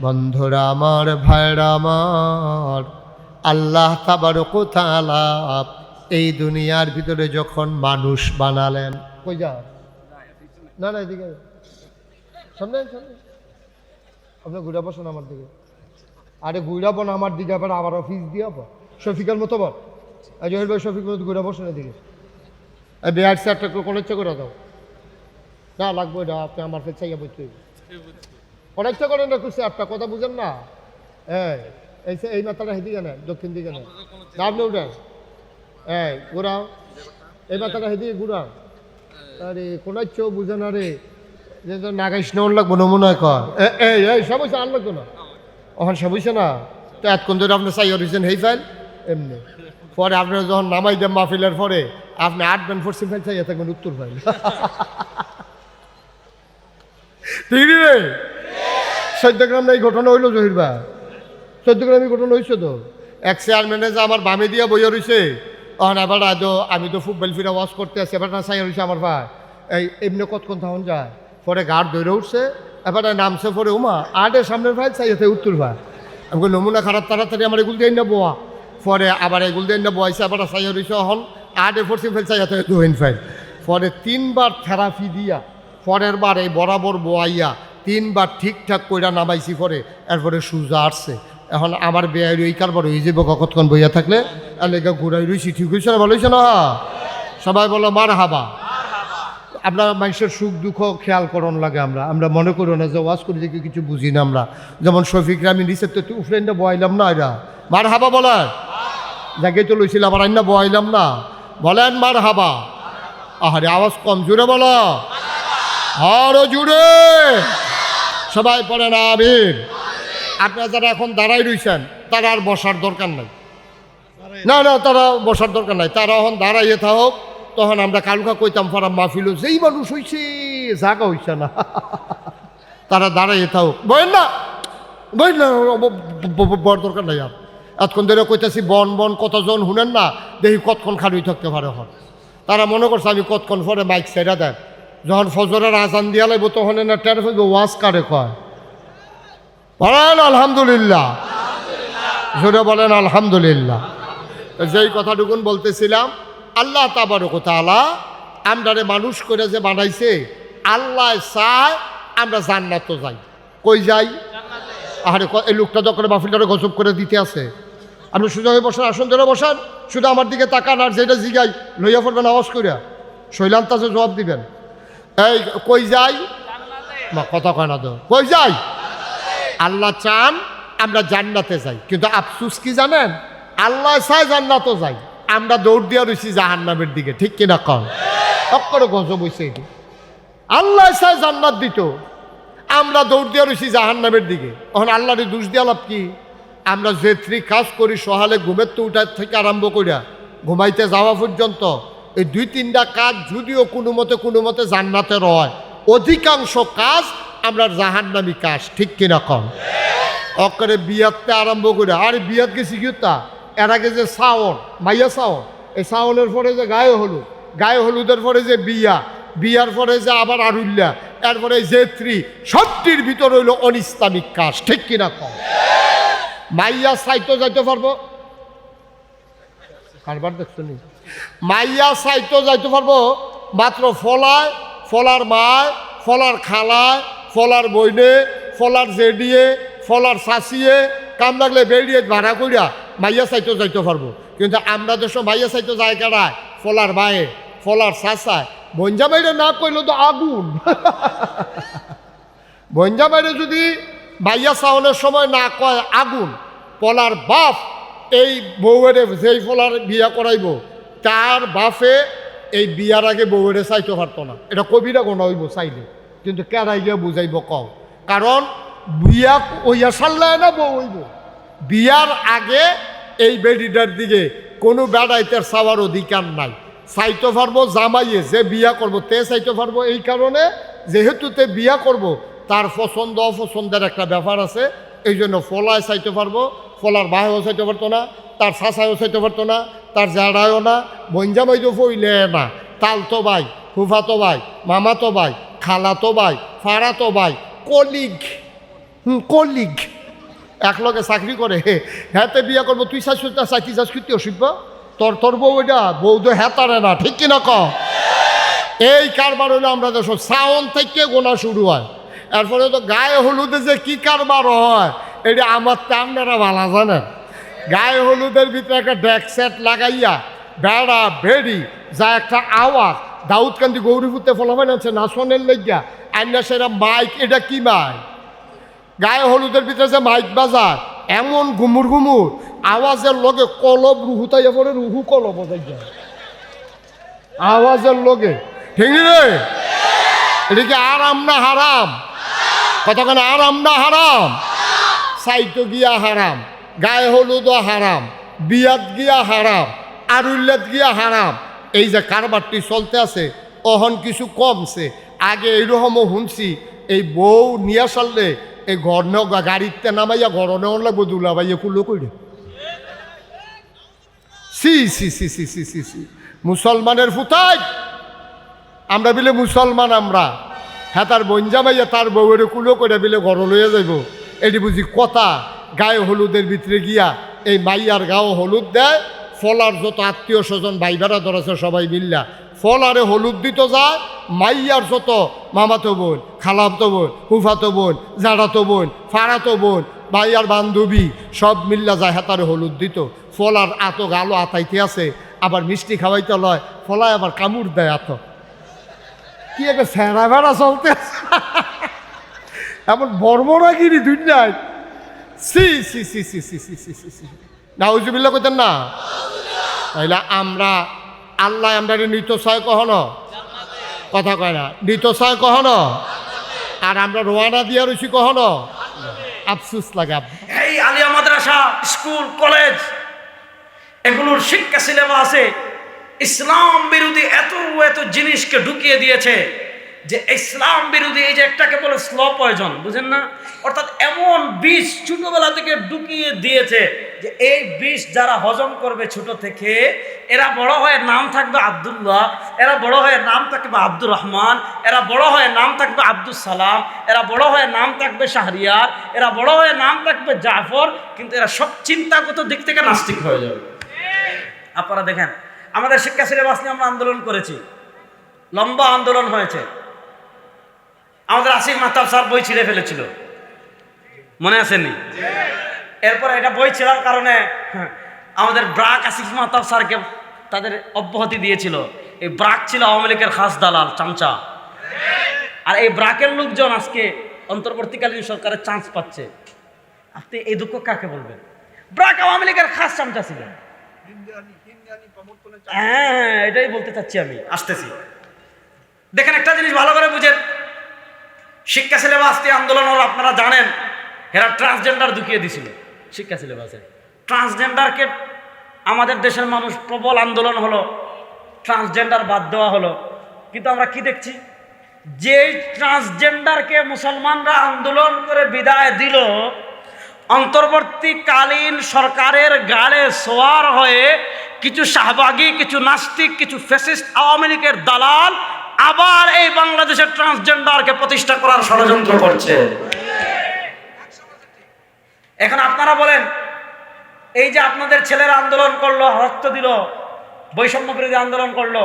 বন্ধুরা আমার, ভাইরা আমার, আল্লাহ তাবারক ওয়া তাআলা এই দুনিয়ার ভিতরে যখন মানুষ বানালেন, কই যা না না এদিকে সামনে সামনে, আপনি ঘুরে বসুন আমার দিকে। আরে ঘুরাবো না আমার দিকে, আবার আবার অফিস দিয়ে শফিকের মতো বল, জহির ভাই শফিক মতো ঘুরে বসুন এদিকে। বিহার স্যারটা কলেজটা করে দাও না, লাগবে এটা আপনি আমার ফের চাইয়া বলতে অনেকটা করেন না, খুশি আপনার কথা বুঝেন না। এই মাথাটা হেদিকে নেন, দক্ষিণ দিকে নেন, আপনি উঠেন, ঘুরাও এই মাথাটা হেদিকে ঘুরাও। আরে কোনাচ্ছ বুঝে না রে, যে নাগাইস নেওয়ার লাগবো না মনে হয় কর। এই সমস্যা আর লাগতো না, ওখানে সমস্যা না। তো এতক্ষণ ধরে আপনি চাই হয়েছেন হেই ফাইল এমনি, পরে আপনার যখন নামাই দেন মাহফিলের পরে আপনি 8 বেন 4 ফাইল চাইয়া থাকবেন উত্তর ফাইল। ঠিক রে? 14 গ্রাম এই ঘটনা হইল জহির ভাই, 14 গ্রাম এই ঘটনা হয়েছে তো। এক চেয়ারম্যানে যে আমার বামে দিয়া বইয়া রয়েছে, তখন এবার আমি তো ফুটবল ফিরে ওয়াশ করতে আসছি, এবার না চাইয়া রয়েছে আমার ভাই এই এমনি কতক্ষণ তখন যায়, পরে গাড় ধরে উঠছে, এবার নামছে, পরে উমা 8-এর সামনের ভাই চাইয়াতে উত্তর ভাই। আমি নমুনা খারাপ, তাড়াতাড়ি আমার এগুলো দিয়ে না বোয়া, পরে আবার এগুলো দিয়ে না বোয়াইছে, আবার চাইয়া রয়েছে এখন 8-এর 4 ফাইল চাইয়াতে 2 ফাইল। পরে 3 বার থেরাপি দিয়া পরের বার এই বরাবর বোয়াইয়া 3 বার ঠিকঠাক কইরা নামাইছি, পরে এরপরে সুজা আসছে। এখন আমার বেয়াই ওই কারবার হয়ে যাবো কতক্ষণ বইয়া থাকলে, এলাকা ঘুরাই রয়েছি। ঠিক হয়েছে না, ভালো হয়েছে না? সবাই বলো মার হাবা। আপনার মানুষের সুখ দুঃখ খেয়াল করন লাগে, আমরা মনে করি না যে ওয়াজ করি যে কিছু বুঝি না আমরা। যেমন শফিক আমি নিচের তো ফ্রেন্ডে বয়াইলাম না, এরা মার হাবা বলেন, জায়গায় তো লইছিল আবার আইনা বয়াইলাম না, বলেন মার হাবা। আহারে আওয়াজ কম, জুড়ে বলো, আরো জুড়ে সবাই পড়েন আমিন। আপনারা যারা এখন দাঁড়াই রইছেন তারা আর বসার দরকার নাই, না না তারা বসার দরকার নাই, তারা এখন দাঁড়াইয়ে থাক। তখন আমরা কালকা কইতাম পারা মাহফিল যেই মানুষ হইছে জাগা হইছে না, তারা দাঁড়াইয়ে থাক, বলেন না বলেন না, বড় দরকার নাই। আর এতক্ষণ ধরে কইতাছি বন বন কতজন শুনেন না, দেখি কতক্ষণ খালি থাকতে পারে। এখন তারা মনে করছে আমি কতক্ষণ পরে মাইক ছেড়া দেন, যখন ফজরের আজান দিয়া লাগবো তখন না টের ফেলবো ওয়াজ কারে কয়। বলেন আলহামদুলিল্লাহ, জোরে বলেন আলহামদুলিল্লাহ। যেই কথাটুকুন বলতেছিলাম, আল্লাহ তাবারক ওয়া তাআলা আমরারে মানুষ করে যে বানাইছে, আল্লাহ চায় আমরা জান্নাতে যাই। কই যাই? আরে এই লোকটা দরকার মাহফিলটারে গজব করে দিতে আছে। আপনি সোজা হয়ে বসান, আসন ধরে বসান, শুধু আমার দিকে তাকান, আর যেটা জিগাই লইয়া পড়বেন আওয়াজ করিয়া, শৈলান তাছে জবাব দিবেন। এই কই যাই? কথা কয় না তো, কই যাই? আল্লাহ চান আমরা জান্নাতে যাই, কিন্তু আফসুস কি জানেন, আল্লাহ চায় জান্নাতও যাই, আমরা দৌড় দিয়া রয়েছি জাহান্নামের দিকে। ঠিক কিনা কন? অক্ষরে গজব হইছে এটি। আল্লাহ চায় জান্নাত দিত, আমরা দৌড় দিয়া রয়েছি জাহান্নামের দিকে। তখন আল্লাহরে দোষ দিয়া লাভ কি? আমরা যে কাজ করি সকালে ঘুমের তো উঠার থেকে আরম্ভ করিয়া ঘুমাইতে যাওয়া পর্যন্ত, এই 2-3টা কাজ যদিও কোনো মতে জান্নাতের হয়, অধিকাংশ কাজ আমরা জাহান্নামী কাজ। ঠিক কিনা কন? অক্ষরে বিয়াতে আরম্ভ করে, আরে বিয়াত গেছি কি তা, এর আগে যে শাওন, মাইয়া শাওন, এই শাওনের পরে যে গায়ে হলুদ, গায়ে হলুদের পরে যে বিয়া, বিয়ার পরে যে আবার আরুল্লা, এরপরে জেত্রী, সবটির ভিতর হইল অনিসলামিক কাজ। ঠিক কিনা কম? মাইয়া সাইতো যাইতে পারবো, কারবার দেখছো নি, মাইয়া সাইতো যাইতে পারবো মাত্র ফলায়, ফলার মায়, ফলার খালায়, ফলার বইনে, ফলার জেডিয়ে, ফলার শাসিয়ে, কাম লাগলে বেরিয়ে ভাড়া করিয়া মাইয়া সাইতো যাইতে পারবো। কিন্তু আমরা দেশ মাইয়া সাইতো যায় কারায়, ফলার মায়ে, ফলার শাসায়। বঞ্জা বাইরে না কইল তো আগুন। বঞ্জা বাইরে যদি মাইয়া সাউনের সময় না কয় আগুন, ফলার বাপ এই বউয়েরে যেই ফলার বিয়া করাইব তার বাপে এই বিয়ার আগে বউয়েরে চাইতে পারতো না। এটা কবিরা গোনা হইব চাইলে, কিন্তু কেরাই গিয়ে বুঝাইব কও, কারণ বিয়া ওইয়া সাল্লায় না বউ হইব। বিয়ার আগে এই বেডিটার দিকে কোনো বেড়াইতের চাওয়ার অধিকার নাই। চাইতে পারবো জামাইয়ে, যে বিয়া করবো তে চাইতে পারবো, এই কারণে যেহেতু তে বিয়া করব তার পছন্দ অপছন্দের একটা ব্যাপার আছে। এই জন্য ফলায় চাইতে পারবো, ফলার বাহেও চাইতে পারতো না, তার শাসায়ও চাইতে পারতো না, তার জাড়ায়ও না, বঞ্জামাই তো ফইলে না, তালতো ভাই, ফুফাতো ভাই, মামাতো ভাই, খালাতো ভাই, ফাড়াতো ভাই, কলিগ, কলিগ একলগে চাকরি করে, হ্যাঁতে বিয়া করবো, তুই চাইতে চাষ করতে অসুবিধা, তোর বউ এটা বউ তো হ্যাঁতারে না। ঠিক কিনা ক? এই কারবার হলো আমরা দেশ সাউন থেকে গোনা শুরু হয়। এরপরে তো গায়ে হলুদে যে কি কারবার হয় এটা আমার তো আপনারা ভালো জানেন। গায়ে হলুদের ভিতরে একটা ডেক সেট লাগাইয়া বেড়া বেড়ি যা একটা আওয়াজ, দাউদকান্দি গৌরীপুরতে ফলাফান আছে নাচনের লেগিয়া আইনা সেরা মাইক, এটা কি মাইক? গায়ে হলুদের ভিতরে যে মাইক বাজার, এমন ঘুমুর ঘুমুর আওয়াজের লগে কলব রুহুতাইয়া পরে, রুহু কলব বাজাই যায় আওয়াজের লগে। ঠিক রে? এটা কি আরাম না হারাম? কতক্ষণ আরাম না হারাম? সাইতো গিয়া হারাম, গায়ে হলুদও হারাম, বিয়াত গিয়া হারাম, আরুল্লাত গিয়া হারাম। এই যে কারবারটি চলতে আছে অহন কিছু কমছে। আগে এইরকমও শুনছি, এই বউ নিয়ে আসলে এই ঘর গাড়িতে নামাইয়া ঘর নেওয়ার লাগবো, দুলাবাইয়া কুলো করে। সি সি সি সি সি সি সি মুসলমানের ফুতাই আমরা বিলে মুসলমান, আমরা হ্যাঁ তার বঞ্জামাইয়া তার বউয়ের কুলো করে বিলে ঘর লইয়া যাইব। এটি বুঝি কথা? গায়ে হলুদের ভিতরে গিয়া এই মাইয়ার গাও হলুদ দেয়, ফলার যত আত্মীয় স্বজন ভাই বেড়া ধরেছে সবাই মিল্লা ফলারে হলুদ দিত যায়। মাইয়ার যত মামাতো বোন, খালাতো বোন, ফুফাতো বোন, জাড়াতো বোন, ফাড়াতো বোন, মাইয়ার বান্ধবী সব মিল্লা যায় হাতারে হলুদ দিত। ফলার আত গালো আতাইতে আছে, আবার মিষ্টি খাওয়াইতে লয়, ফলায় আবার কামড় দেয় আত। কি একটা স্যারা ভেড়া চলতে আছে এমন বর্বরাগিরি দুনিয়ায়। সি সি সি সি সি সি সি সি সি নাউজুবিল্লাহ কইতেন না? তাইলে আমরা আল্লাহ আমরা নিত চাই কখনো কথা কয় না, নিত চায় কখনো, আর আমরা রোয়ানা দিয়া রয়েছি কখনো, আফসুস লাগে। এই আলিয়া মাদ্রাসা, স্কুল, কলেজ, এগুলোর শিক্ষা সিলেবাসে ইসলাম বিরোধী এত এত জিনিসকে ঢুকিয়ে দিয়েছে যে ইসলাম বিরোধী, এই যে একটাকে বলে স্ল পয়জন, বুঝেন না, অর্থাৎ এমন বিষ ছোটবেলা থেকে ঢুকিয়ে দিয়েছে যে এই বিষ যারা হজম করবে ছোট থেকে, এরা বড় হয়ে নাম থাকবে আব্দুল্লাহ, এরা বড় হয়ে নাম থাকবে আব্দুর রহমান, এরা বড় হয়ে নাম থাকবে আব্দুল সালাম, এরা বড় হয়ে নাম থাকবে শাহরিয়ার, এরা বড় হয়ে নাম থাকবে জাফর, কিন্তু এরা সব চিন্তাগত দিক থেকে নাস্তিক হয়ে যাবে। আপনারা দেখেন, আমাদের শিক্ষা সিলেবাস নিয়ে আমরা আন্দোলন করেছি, লম্বা আন্দোলন হয়েছে। আমাদের আসিফ মাহতাব স্যার বই ছিঁড়ে ফেলেছিল, মনে আছেননি? এরপরে এটা বই ছেড়ার কারণে আমাদের ব্রাক আসিফ মাহতাব স্যারকে তাদের অব্যাহতি দিয়েছিল। এই ব্রাক ছিল আওয়ামী লীগের খাস দালাল, চামচা। আর এই ব্রাকের লোকজন আজকে অন্তর্বর্তীকালীন সরকারের চান্স পাচ্ছে। আপনি এই দুঃখ কাকে বলবেন? ব্রাক আওয়ামী লীগের খাস চামচা ছিলেন। হ্যাঁ, এটাই বলতে চাচ্ছি আমি, আসতেছি। দেখেন, একটা জিনিস ভালো করে বুঝেন, শিক্ষা সিলেবাস নিয়ে আন্দোলন হলো, আপনারা জানেন এরা ট্রান্সজেন্ডার ঢুকিয়ে দিছিল শিক্ষা সিলেবাসে। ট্রান্সজেন্ডারকে আমাদের দেশের মানুষ প্রবল আন্দোলন হলো, ট্রান্সজেন্ডার বাদ দেওয়া হলো। কিন্তু আমরা কি দেখছি, যে ট্রান্সজেন্ডারকে মুসলমানরা আন্দোলন করে বিদায় দিল, অন্তর্বর্তীকালীন সরকারের গাড়ে সোয়ার হয়ে কিছু শাহবাগী, কিছু নাস্তিক, কিছু ফ্যাসিস্ট আওয়ামী লীগের দালাল আবার এই বাংলাদেশের ট্রান্সজেন্ডারকে প্রতিষ্ঠা করার ষড়যন্ত্র করছে। এখন আপনারা বলেন, এই যে আপনাদের ছেলেরা আন্দোলন করলো, রক্ত দিল, বৈষম্য বিরোধী আন্দোলন করলো,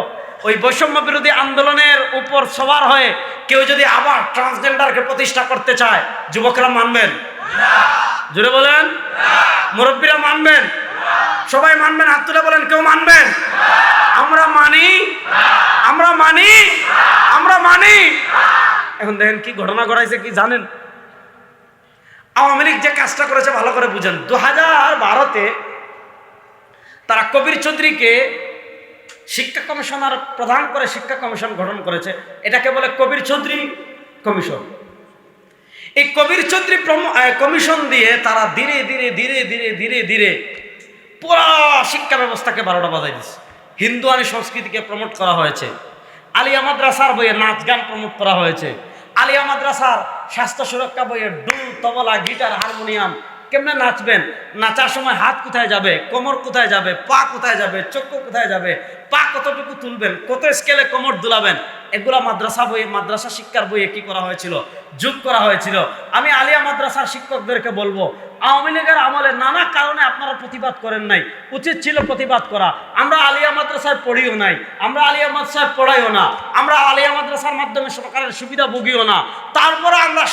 ওই বৈষম্য বিরোধী আন্দোলনের উপর সবার হয়ে কেউ যদি আবার ট্রান্সজেন্ডারকে প্রতিষ্ঠা করতে চায়, যুবকরা মানবেন? জোরে বলেন। মুরব্বীরা মানবেন? সবাই মানবেন? হাত তুলে বলেন, কেউ মানবেন? আমরা মানি, আমরা মানি, আমরা মানি। এখন দেখেন কি ঘটনা ঘটাইছে, কি জানেন? আওয়ামী লীগ যে কাজটা করেছে ভালো করে বুঝেন। 2012-তে তারা কবির চৌধুরীকে শিক্ষা কমিশনার প্রধান করে শিক্ষা কমিশন গঠন করেছে। এটাকে বলে কবির চৌধুরী কমিশন। এই কবির চৌধুরী কমিশন দিয়ে তারা ধীরে ধীরে ধীরে ধীরে ধীরে ধীরে পুরা শিক্ষা ব্যবস্থাকে 12টা বাজাই দিচ্ছে। হিন্দুয়ানি সংস্কৃতিকে প্রমোট করা হয়েছে, আলিয়া মাদ্রাসার বইয়ে নাচ গান প্রমোট করা হয়েছে, আলিয়া মাদ্রাসার স্বাস্থ্য সুরক্ষা বইয়ে ডুল, তবলা, গিটার, হারমোনিয়াম, কেমনে নাচবেন, নাচার সময় হাত কোথায় যাবে, কোমর কোথায় যাবে, পা কোথায় যাবে, চক্ষু কোথায় যাবে, পা কতটুকু তুলবেন, কত স্কেলে কোমর দুলাবেন, এগুলা মাদ্রাসা বইয়ে, মাদ্রাসা শিক্ষার বইয়ে কি করা হয়েছিল, যোগ করা হয়েছিল। আমি আলিয়া মাদ্রাসার শিক্ষকদেরকে বলবো, আওয়ামী লীগের আমলে নানা কারণে আপনারা প্রতিবাদ করেন নাই, উচিত ছিল প্রতিবাদ করা। আমরা আলিয়া মাদ্রাসায় পড়িও নাই, আমরা আলিয়া মাদ্রাসায় পড়াইও না, আমরা আলিয়া মাদ্রাসার মাধ্যমে সরকারের সুবিধা ভুগিও না। তারপরে আমরা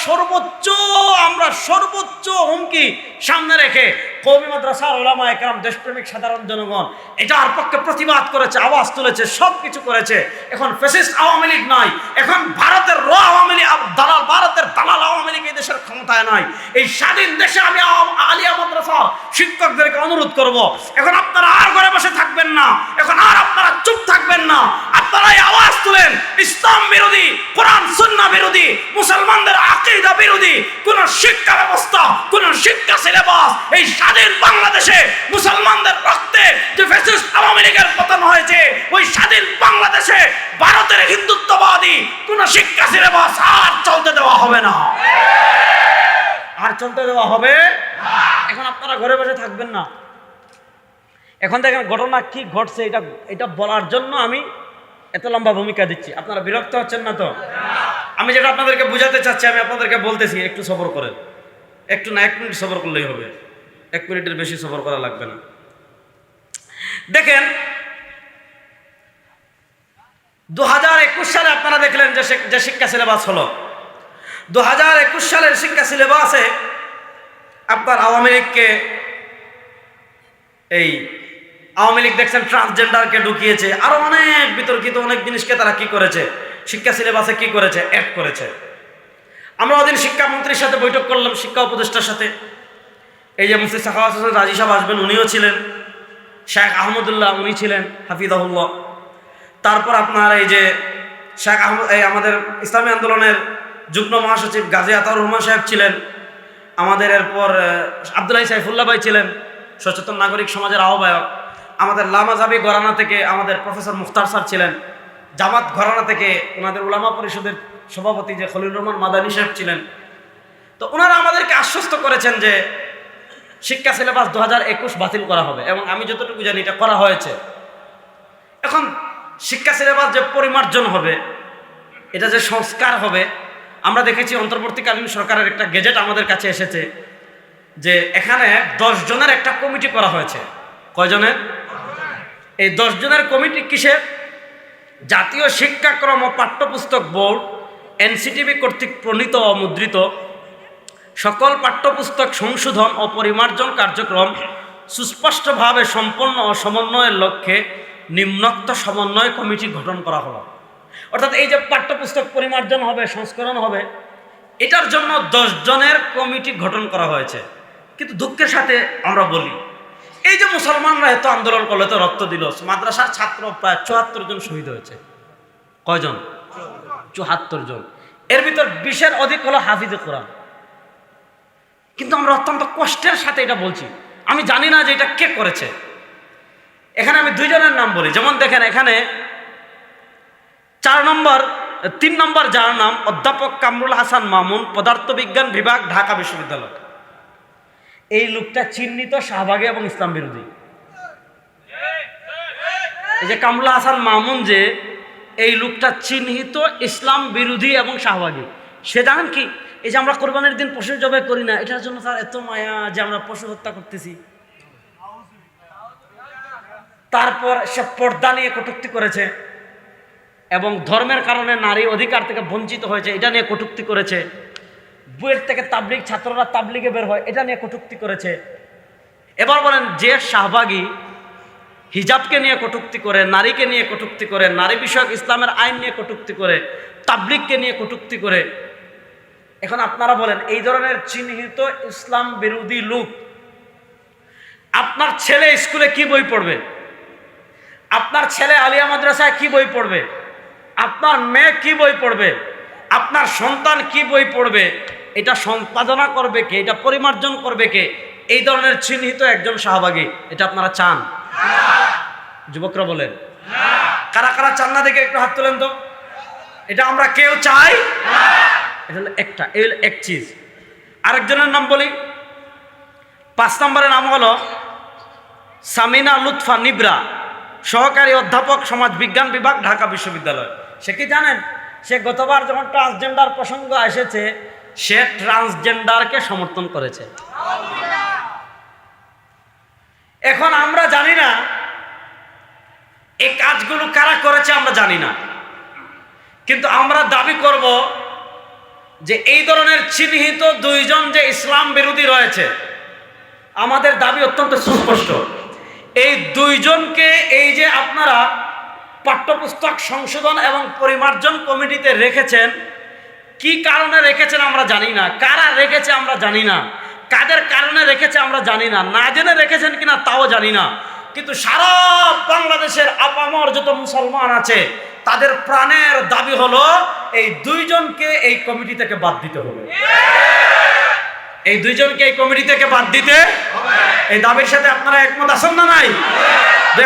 সর্বোচ্চ হুমকি সামনে রেখে কওমি মাদ্রাসার ওলামা একরাম, দেশপ্রেমিক সাধারণ জনগণ এটার পক্ষে প্রতিবাদ করেছে, আওয়াজ তুলেছে, সব কিছু করেছে। এখন ফ্যাসিস্ট আওয়ামী লীগ নাই, এখন ভারতের আওয়ামী লীগ দালাল, ভারতের দালাল আওয়ামী লীগ এই দেশের ক্ষমতায় নাই। এই স্বাধীন দেশে আমি আলিয়া মাদ্রাসার শিক্ষকদেরকে অনুরোধ করব, এখন আপনারা আর ঘরে বসে থাকবেন না, এখন আর আপনারা চুপ থাকবেন না, আপনারা এই আওয়াজ তুলেন। ইসলাম বিরোধী, কোরআন সুন্নাহ বিরোধী, মুসলমানদের আকীদা বিরোধী কোন শিক্ষা ব্যবস্থা, কোন শিক্ষা সিলেবাস এই স্বাধীন বাংলাদেশে মুসলমানদের রক্তে যে ফ্যাসিস্ট আওয়ামী লীগের পতন হয়েছে, ওই স্বাধীন বাংলাদেশে ভারতের হিন্দুত্ববাদী কোন শিক্ষা সিলেবাস আর চলতে দেওয়া হবে না, আর চলতে দেওয়া হবে। এখন আপনারা ঘরে বসে থাকবেন না। এখন দেখেন ঘটনা কি ঘটছে, এটা বলার জন্য আমি এত লম্বা ভূমিকা দিচ্ছি। আপনারা বিরক্ত হচ্ছেন না তো? আমি যেটা আপনাদেরকে বুঝাতে চাচ্ছি আমি আপনাদেরকে বলতেছি, একটু সবর করেন। একটু না, 1 মিনিট সবর করলেই হবে, 1 মিনিটের বেশি সবর করা লাগবে না। দেখেন 2021 সালে আপনারা দেখলেন যে শিক্ষা সিলেবাস হলো, 2021 সালের শিক্ষা সিলেবাসে আপনার আওয়ামী লীগকে, এই আওয়ামী লীগ দেখছেন ট্রান্সজেন্ডারকে ঢুকিয়েছে, আরো অনেক বিতর্কিত অনেক জিনিসকে তারা কি করেছে, শিক্ষা সিলেবাসে কি করেছে, অ্যাড করেছে। আমরা ওদিন শিক্ষামন্ত্রীর সাথে বৈঠক করলাম, শিক্ষা উপদেষ্টার সাথে। এই যে মুফতি সাখাওয়াত হোসেন রাজি সাহেব আসবেন, উনিও ছিলেন, শেখ আহমদুল্লাহ উনি ছিলেন হাফিজাহুল্লাহ। তারপর আপনার এই যে শেখ আহমদ এই আমাদের ইসলামী আন্দোলনের যুগ্ম মহাসচিব গাজী আতাউর রহমান সাহেব ছিলেন, আমাদের এরপর আব্দুল্লাহ সাইফুল্লাহ ভাই ছিলেন সচেতন নাগরিক সমাজের আহ্বায়ক, আমাদের লামাজাবি ঘরানা থেকে আমাদের প্রফেসর মুখতার স্যার ছিলেন, জামাত ঘরানা থেকে ওনাদের উলামা পরিষদের সভাপতি যে খলিলুর রহমান মাদানী সাহেব ছিলেন। তো ওনারা আমাদেরকে আশ্বস্ত করেছেন যে শিক্ষা সিলেবাস 2021 বাতিল করা হবে, এবং আমি যতটুকু জানি এটা করা হয়েছে। এখন শিক্ষা সিলেবাস যে পরিমার্জন হবে, এটা যে সংস্কার হবে, আমরা দেখেছি অন্তর্বর্তীকালীন সরকারের একটা গেজেট আমাদের কাছে এসেছে যে এখানে 10 জনের একটা কমিটি করা হয়েছে। কয়জনের? এই 10 জনের কমিটি কিসের? জাতীয় শিক্ষাক্রম ও পাঠ্যপুস্তক বোর্ড এনসিটিবি কর্তৃক প্রণীত ও মুদ্রিত সকল পাঠ্যপুস্তক সংশোধন ও পরিমার্জন কার্যক্রম সুস্পষ্টভাবে সম্পন্ন ও সমন্বয়ের লক্ষ্যে নিম্নোক্ত সমন্বয় কমিটি গঠন করা হলো। অর্থাৎ এই যে পাঠ্যপুস্তক পরিমার্জন হবে, সংস্করণ হবে, এটার জন্য 10 জনের কমিটি গঠন করা হয়েছে। কিন্তু দুঃখের সাথে আমরা বলি, এই যে মুসলমানরা এত আন্দোলন করলো, এত রক্ত দিল, মাদ্রাসার ছাত্র প্রায় 74 জন শহীদ হয়েছে। কয়জন? 74 জন। এর ভিতর 20-এর অধিক হলো হাফিজে কোরআন। কিন্তু আমরা অত্যন্ত কষ্টের সাথে এটা বলছি, আমি জানি না যে এটা কে করেছে। এখানে আমি 2 জনের নাম বলি। যেমন দেখেন, এখানে 3 নম্বর যার নাম অধ্যাপক কামরুল হাসান মামুন, পদার্থবিজ্ঞান বিভাগ, ঢাকা বিশ্ববিদ্যালয়। এই লোকটা চিহ্নিত শাহবাগী এবং ইসলাম বিরোধী। এই যে কামরুল হাসান মামুন, যে এই লোকটা চিহ্নিত ইসলাম বিরোধী এবং শাহবাগী। সে জানেন কি, এই যে আমরা কোরবানির দিন পশু জবাই করি না, এটার জন্য তার এত মায়া যে আমরা পশু হত্যা করতেছি। তারপর সে পর্দা নিয়ে কটূক্তি করেছে, এবং ধর্মের কারণে নারী অধিকার থেকে বঞ্চিত হয়েছে, এটা নিয়ে কটূক্তি করেছে। বুয়েট থেকে তাবলিগ ছাত্ররা তাবলিগে বের হয়, এটা নিয়ে কটূক্তি করেছে। এবার বলেন, যে শাহবাগী হিজাবকে নিয়ে কটূক্তি করে, নারীকে নিয়ে কটূক্তি করে, নারী বিষয়ক ইসলামের আইন নিয়ে কটূক্তি করে, তাবলিগকে নিয়ে কটূক্তি করে, এখন আপনারা বলেন, এই ধরনের চিহ্নিত ইসলাম বিরোধী লোক, আপনার ছেলে স্কুলে কি বই পড়বে? আপনার ছেলে আলিয়া মাদ্রাসায় কি বই পড়বে? আপনার মেয়ে কি বই পড়বে? আপনার সন্তান কি বই পড়বে? এটা সম্পাদনা করবে কে? এটা পরিমার্জন করবে কে? এই ধরনের চিহ্নিত একজন শাহবাগী, এটা আপনারা চান? যুবকরা বলেন, কারা কারা চান না? দেখে একটু হাত তোলেন তো। এটা আমরা কেউ চাই? এটা হলো একটা, এই হলো এক চিজ। আরেকজনের নাম বলি। 5 নম্বরের নাম হলো সামিনা লুৎফা নিবরা, সহকারী অধ্যাপক, সমাজ বিজ্ঞান বিভাগ, ঢাকা বিশ্ববিদ্যালয়। সে কি জানেন? সে গতবার যখন ট্রান্সজেন্ডার প্রসঙ্গ এসেছে, সে ট্রান্সজেন্ডারকে সমর্থন করেছে। এখন আমরা জানি না এই কাজগুলো কারা করেছে, আমরা জানি না, কিন্তু আমরা দাবি করব যে এই ধরনের চিহ্নিত 2 জন যে ইসলাম বিরোধী রয়েছে, আমাদের দাবি অত্যন্ত সুস্পষ্ট। এই 2 জনকে এই যে আপনারা পাঠ্যপুস্তক সংশোধন এবং পরিমার্জন কমিটিতে রেখেছেন, কি কারণে রেখেছেন আমরা জানি না, কারা রেখেছে আমরা জানি না, কাদের কারণে রেখেছে আমরা জানি না, না জেনে রেখেছেন কিনা তাও জানি না। কিন্তু সারা বাংলাদেশের আপামর যত মুসলমান আছে, তাদের প্রাণের দাবি হলো এই 2 জনকে এই কমিটি থেকে বাদ দিতে হবে। এই 2 জনকে এই কমিটি থেকে বাদ দিতে হবে। এই দাবির সাথে আপনারা একমত আছেন না নাই?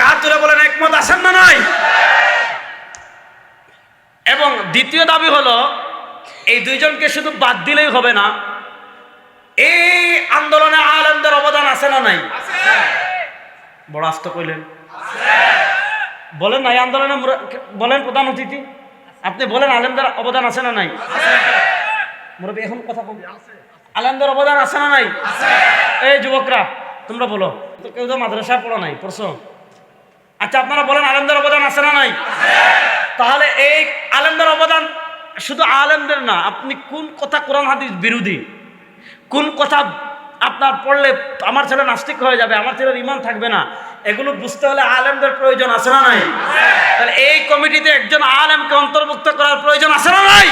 হাত তুলে বলেন, একমত আছেন না নাই? এবং দ্বিতীয় দাবি হলো, এই 2 জনকে শুধু বাদ দিলেই হবে না, এই আন্দোলনে আলেমদের অবদান আছে না নাই? বড় আস্ত কইলেন, বলেন না। এই আন্দোলনে বলেন, প্রধান অতিথি আপনি বলেন, আলেমদের অবদান আছে না নাই? মুরব্বী এখন কথা কম, আলেমদের অবদান আছে না নাই? এই যুবকরা তোমরা বলো, তো কেউ তো মাদ্রাসায় পড়ো নাই, পড়ছো? আচ্ছা, আপনারা বলেন, আলেমদের অবদান আছে না নাই? তাহলে এই আলেমদের অবদান শুধু আলেমদের না, আপনি কোন কথা কোরআন হাদিস বিরোধী, কোন কথা আপনার পড়লে আমার ছেলে নাস্তিক হয়ে যাবে, আমার ছেলের ঈমান থাকবে না, এগুলো বুঝতে হলে আলেমদের প্রয়োজন আছে না নাই? তাহলে এই কমিটিতে একজন আলেমকে অন্তর্ভুক্ত করার প্রয়োজন আছে না নাই?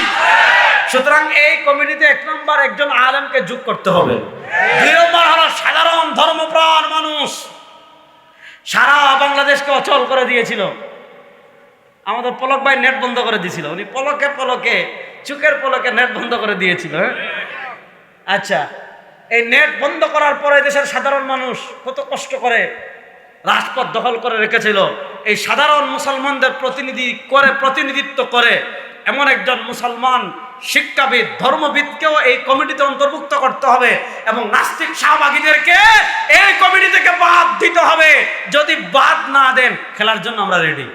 সুতরাং এই কমিটিতে 1 নম্বর একজন আলেমকে যোগ করতে হবে। 2 নম্বর হলো সাধারণ ধর্মপ্রাণ মানুষ, সারা বাংলাদেশকে অচল করে দিয়েছিল। আমাদের পলক ভাই নেট বন্ধ করে দিয়েছিল, উনি পলকে পলকে চুকের পলকে নেট বন্ধ করে দিয়েছিল। হ্যাঁ, আচ্ছা, এই নেট বন্ধ করার পরে দেশের সাধারণ মানুষ কত কষ্ট করে রাজপথ দখল করে রেখেছিল। এই সাধারণ মুসলমানদের প্রতিনিধিত্ব করে এমন একজন মুসলমান শিক্ষাবিদ ধর্মবিদকেও এই কমিটিতে অন্তর্ভুক্ত করতে হবে এবং নাস্তিক শাহবাগীদেরকে এই কমিটি থেকে বাদ দিতে হবে। যদি বাদ না দেন, খেলার জন্য আমরা রেডি।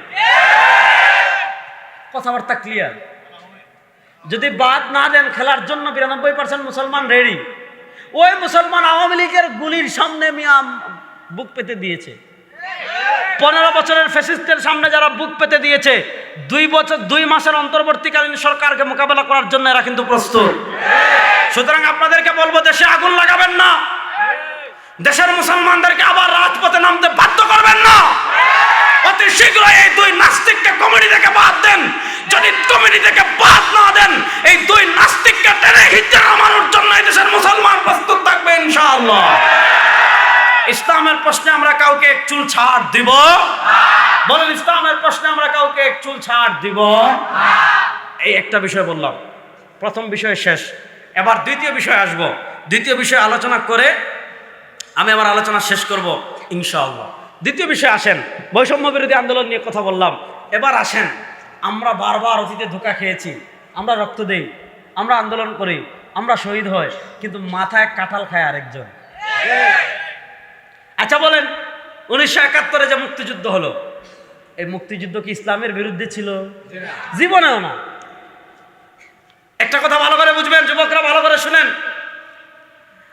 কথাবার্তা ক্লিয়ার? যদি বাদ না দেন, খেলার জন্য 92% মুসলমান রেডি। ওই মুসলমান আওয়ামী লীগের গুলির সামনে মিয়া বুক পেতে দিয়েছে, 15 বছরের ফ্যাসিস্টের সামনে যারা বুক পেতে দিয়েছে, 2 মাসের অন্তর্বর্তীকালীন সরকারকে মোকাবেলা করার জন্য এরা কিন্তু প্রস্তুত। সুতরাং আপনাদেরকে বলবো, দেশে আগুন লাগাবেন না, দেশের মুসলমানদেরকে আবার রাজপথে নামতে বাধ্য করবেন না। অতি শীঘ্রই এই 2 নাস্তিককে কমিটি থেকে বাদ দেন। যদি কমিটি থেকে বাদ না দেন, এই 2 নাস্তিককে টেনে হিচড়ে নামানোর জন্য এই দেশের মুসলমান প্রস্তুত থাকবে ইনশাআল্লাহ। ইসলামের প্রশ্নে আমরা কাউকে এক চুল ছাড় দিব? বলেন, ইসলামের প্রশ্নে আমরা কাউকে এক চুল ছাড় দিব? এই একটা বিষয় বললাম, প্রথম বিষয় শেষ। এবার দ্বিতীয় বিষয় আসবো। দ্বিতীয় বিষয় আলোচনা করে আমি আমার আলোচনা শেষ করব ইনশাআল্লাহ। দ্বিতীয় বিষয় আসেন, বৈষম্য বিরোধী আন্দোলন নিয়ে কথা বললাম। এবার আসেন, আমরা বারবার অতীতে ধোঁকা খেয়েছি, আমরা রক্ত দেই, আমরা আন্দোলন করি, আমরা শহীদ হই, কিন্তু মাথায় কাঁঠাল খায় আরেকজন। আচ্ছা বলেন, 1971 যে মুক্তিযুদ্ধ হলো, এই মুক্তিযুদ্ধ কি ইসলামের বিরুদ্ধে ছিল? জীবনেও না। একটা কথা ভালো করে বুঝবেন, যুবকরা ভালো করে শুনেন।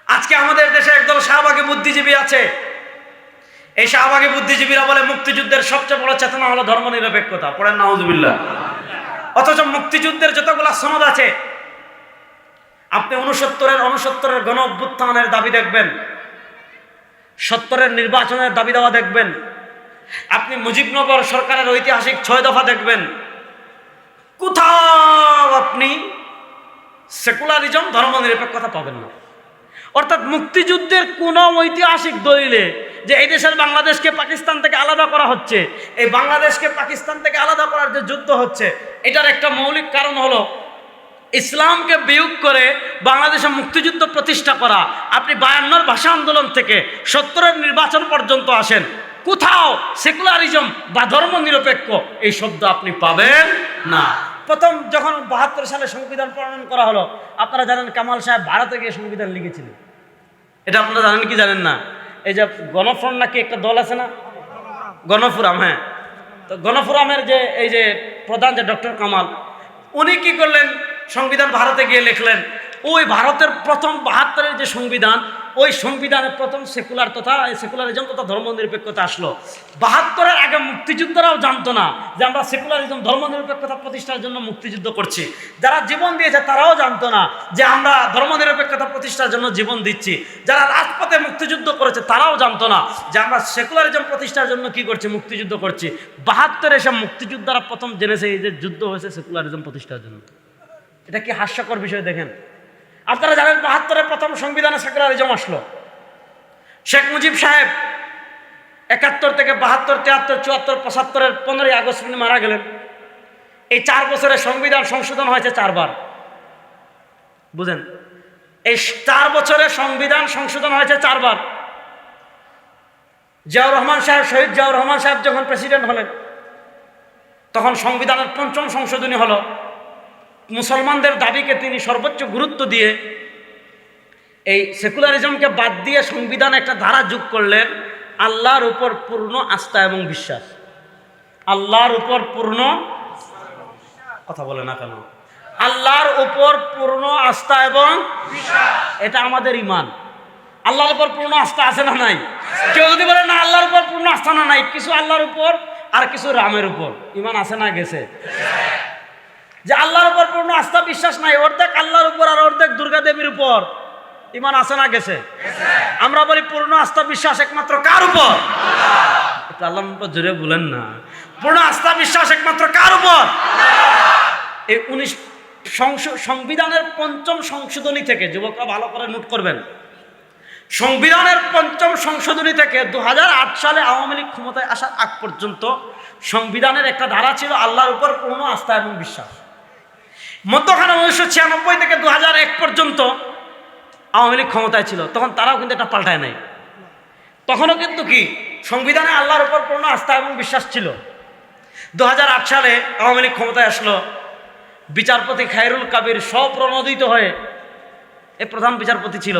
আজকে আমাদের দেশে একদল শাহবাগী বুদ্ধিজীবী আছে। এই শাহবাগী বুদ্ধিজীবীরা বলে মুক্তিযুদ্ধের সবচেয়ে বড় চেতনা হলো ধর্মনিরপেক্ষতা। পড়েন নাউজুবিল্লাহ। অথচ মুক্তিযুদ্ধের যতগুলা সনদ আছে, আপনি 69-এর গণ অভ্যুত্থানের দাবি দেখবেন, 70-এর নির্বাচনের দাবি দেওয়া দেখবেন, আপনি মুজিবনগর সরকারের ঐতিহাসিক 6 দফা দেখবেন, কোথাও আপনি সেকুলারিজম ধর্মনিরপেক্ষতা পাবেন না। অর্থাৎ মুক্তিযুদ্ধের কোন ঐতিহাসিক দলিলে যে এই দেশের বাংলাদেশকে পাকিস্তান থেকে আলাদা করা হচ্ছে, এই বাংলাদেশকে পাকিস্তান থেকে আলাদা করার যে যুদ্ধ হচ্ছে, এটার একটা মৌলিক কারণ হলো ইসলামকে বিয়োগ করে বাংলাদেশে মুক্তিযুদ্ধ প্রতিষ্ঠা করা। আপনি 52-র ভাষা আন্দোলন থেকে 70-এর নির্বাচন পর্যন্ত আসেন, কোথাও সেকুলারিজম বা ধর্মনিরপেক্ষ এই শব্দ আপনি পাবেন না। প্রথম যখন 72 সালে সংবিধান প্রণয়ন করা হলো, আপনারা জানেন কামাল সাহেব ভারতে গিয়ে সংবিধান লিখেছিলেন। এটা আপনারা জানেন কি জানেন না? এই যে গণফ্রন্ট নাকি একটা দল আছে না, গণফোরাম, হ্যাঁ, তো গণফোরামের যে এই যে প্রধান যে ডক্টর কামাল, উনি কি করলেন, সংবিধান ভারতে গিয়ে লিখলেন। ওই ভারতের প্রথম 72-এর যে সংবিধান, ওই সংবিধানের প্রথম সেকুলারিজম তথা ধর্মনিরপেক্ষতা আসলো। 72-এর আগে মুক্তিযুদ্ধরাও জানতো না যে আমরা সেকুলারিজম ধর্মনিরপেক্ষতা প্রতিষ্ঠার জন্য মুক্তিযুদ্ধ করছি। যারা জীবন দিয়েছে তারাও জানতো না যে আমরা ধর্মনিরপেক্ষতা প্রতিষ্ঠার জন্য জীবন দিচ্ছি। যারা রাজপথে মুক্তিযুদ্ধ করেছে তারাও জানতো না যে আমরা সেকুলারিজম প্রতিষ্ঠার জন্য কি করছি, মুক্তিযুদ্ধ করছি। 72-এ এসে মুক্তিযোদ্ধারা প্রথম জেনেছে এই যে যুদ্ধ হয়েছে সেকুলারিজম প্রতিষ্ঠার জন্য। এটা কি হাস্যকর বিষয় দেখেন। আপনারা জানেন 72-এর প্রথম সংবিধানে সেকুলারিজম আসলো। শেখ মুজিব সাহেব 71 থেকে 72, 73, 74, 75-এর 15ই আগস্ট তিনি মারা গেলেন। এই 4 বছরে সংবিধান সংশোধন হয়েছে 4 বার। বুঝেন, এই 4 বছরে সংবিধান সংশোধন হয়েছে 4 বার। জিয়াউর রহমান সাহেব, শহীদ জিয়াউর রহমান সাহেব যখন প্রেসিডেন্ট হলেন, তখন সংবিধানের 5ম সংশোধনী হলো। মুসলমানদের দাবিকে তিনি সর্বোচ্চ গুরুত্ব দিয়ে এই সেকুলারিজমকে বাদ দিয়ে সংবিধানে একটা ধারা যোগ করলেন, আল্লাহর উপর পূর্ণ আস্থা এবং বিশ্বাস। আল্লাহর উপর পূর্ণ, কথা বলে না কেন, আল্লাহর উপর পূর্ণ আস্থা এবং বিশ্বাস, এটা আমাদের ঈমান। আল্লাহর উপর পূর্ণ আস্থা আছে না নাই? কেউ যদি বলে না আল্লাহর উপর পূর্ণ আস্থা না নাই, কিছু আল্লাহর উপর আর কিছু রামের উপর ঈমান আছে না গেছে? যে আল্লাহর উপর পূর্ণ আস্থা বিশ্বাস নাই, অর্ধেক আল্লাহর উপর আর অর্ধেক দুর্গা দেবীর উপর ঈমান আছে না গেছে? আমরা বলি পূর্ণ আস্থা বিশ্বাস একমাত্র কার উপর? আল্লাহর উপর জোরে বলেন না। পূর্ণ আস্থা বিশ্বাস একমাত্র কার উপর? এই 19 সংবিধানের 5ম সংশোধনী থেকে, যুবকরা ভালো করে নোট করবেন, সংবিধানের ৫ম সংশোধনী থেকে ২০০৮ সালে আওয়ামী লীগ ক্ষমতায় আসার আগ পর্যন্ত সংবিধানের একটা ধারা ছিল আল্লাহর উপর পূর্ণ আস্থা এবং বিশ্বাস। মধ্যখানে ১৯৯৬ থেকে ২০০১ পর্যন্ত আওয়ামী লীগ ক্ষমতায় ছিল, তখন তারাও কিন্তু এটা পাল্টায় নাই। তখনও কিন্তু কি সংবিধানে আল্লাহর উপর পূর্ণ আস্থা এবং বিশ্বাস ছিল। ২০০৮ সালে আওয়ামী লীগ ক্ষমতায় আসলো, বিচারপতি খায়রুল কাবির স্বপ্রণোদিত হয়ে এ প্রধান বিচারপতি ছিল।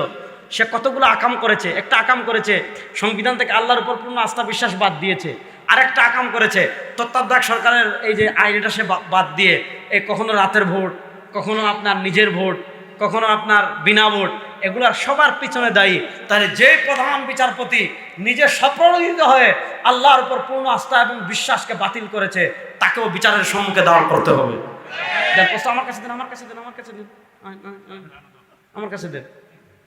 সে কতগুলো আকাম করেছে। একটা আকাম করেছে সংবিধান থেকে আল্লাহর উপর পূর্ণ আস্থা বিশ্বাস বাদ দিয়েছে। আরেকটা আকাম করেছে তত্ত্বাবধায়ক সরকারের এই যে আইন, এটা সে বাদ দিয়ে এই কখনো রাতের ভোট, কখনো আপনার নিজের ভোট, কখনো আপনার বিনা ভোট, এগুলার সবার পিছনে দায়ী। তাহলে যে প্রধান বিচারপতি নিজে স্বপ্রণোদিত হয়ে আল্লাহর উপর পূর্ণ আস্থা এবং বিশ্বাসকে বাতিল করেছে, তাকেও বিচারের সম্মুখে দাঁড় করতে হবে। আমার কাছে দেন, আমার কাছে দেন, আমার কাছে দেন, আমার কাছে দেন,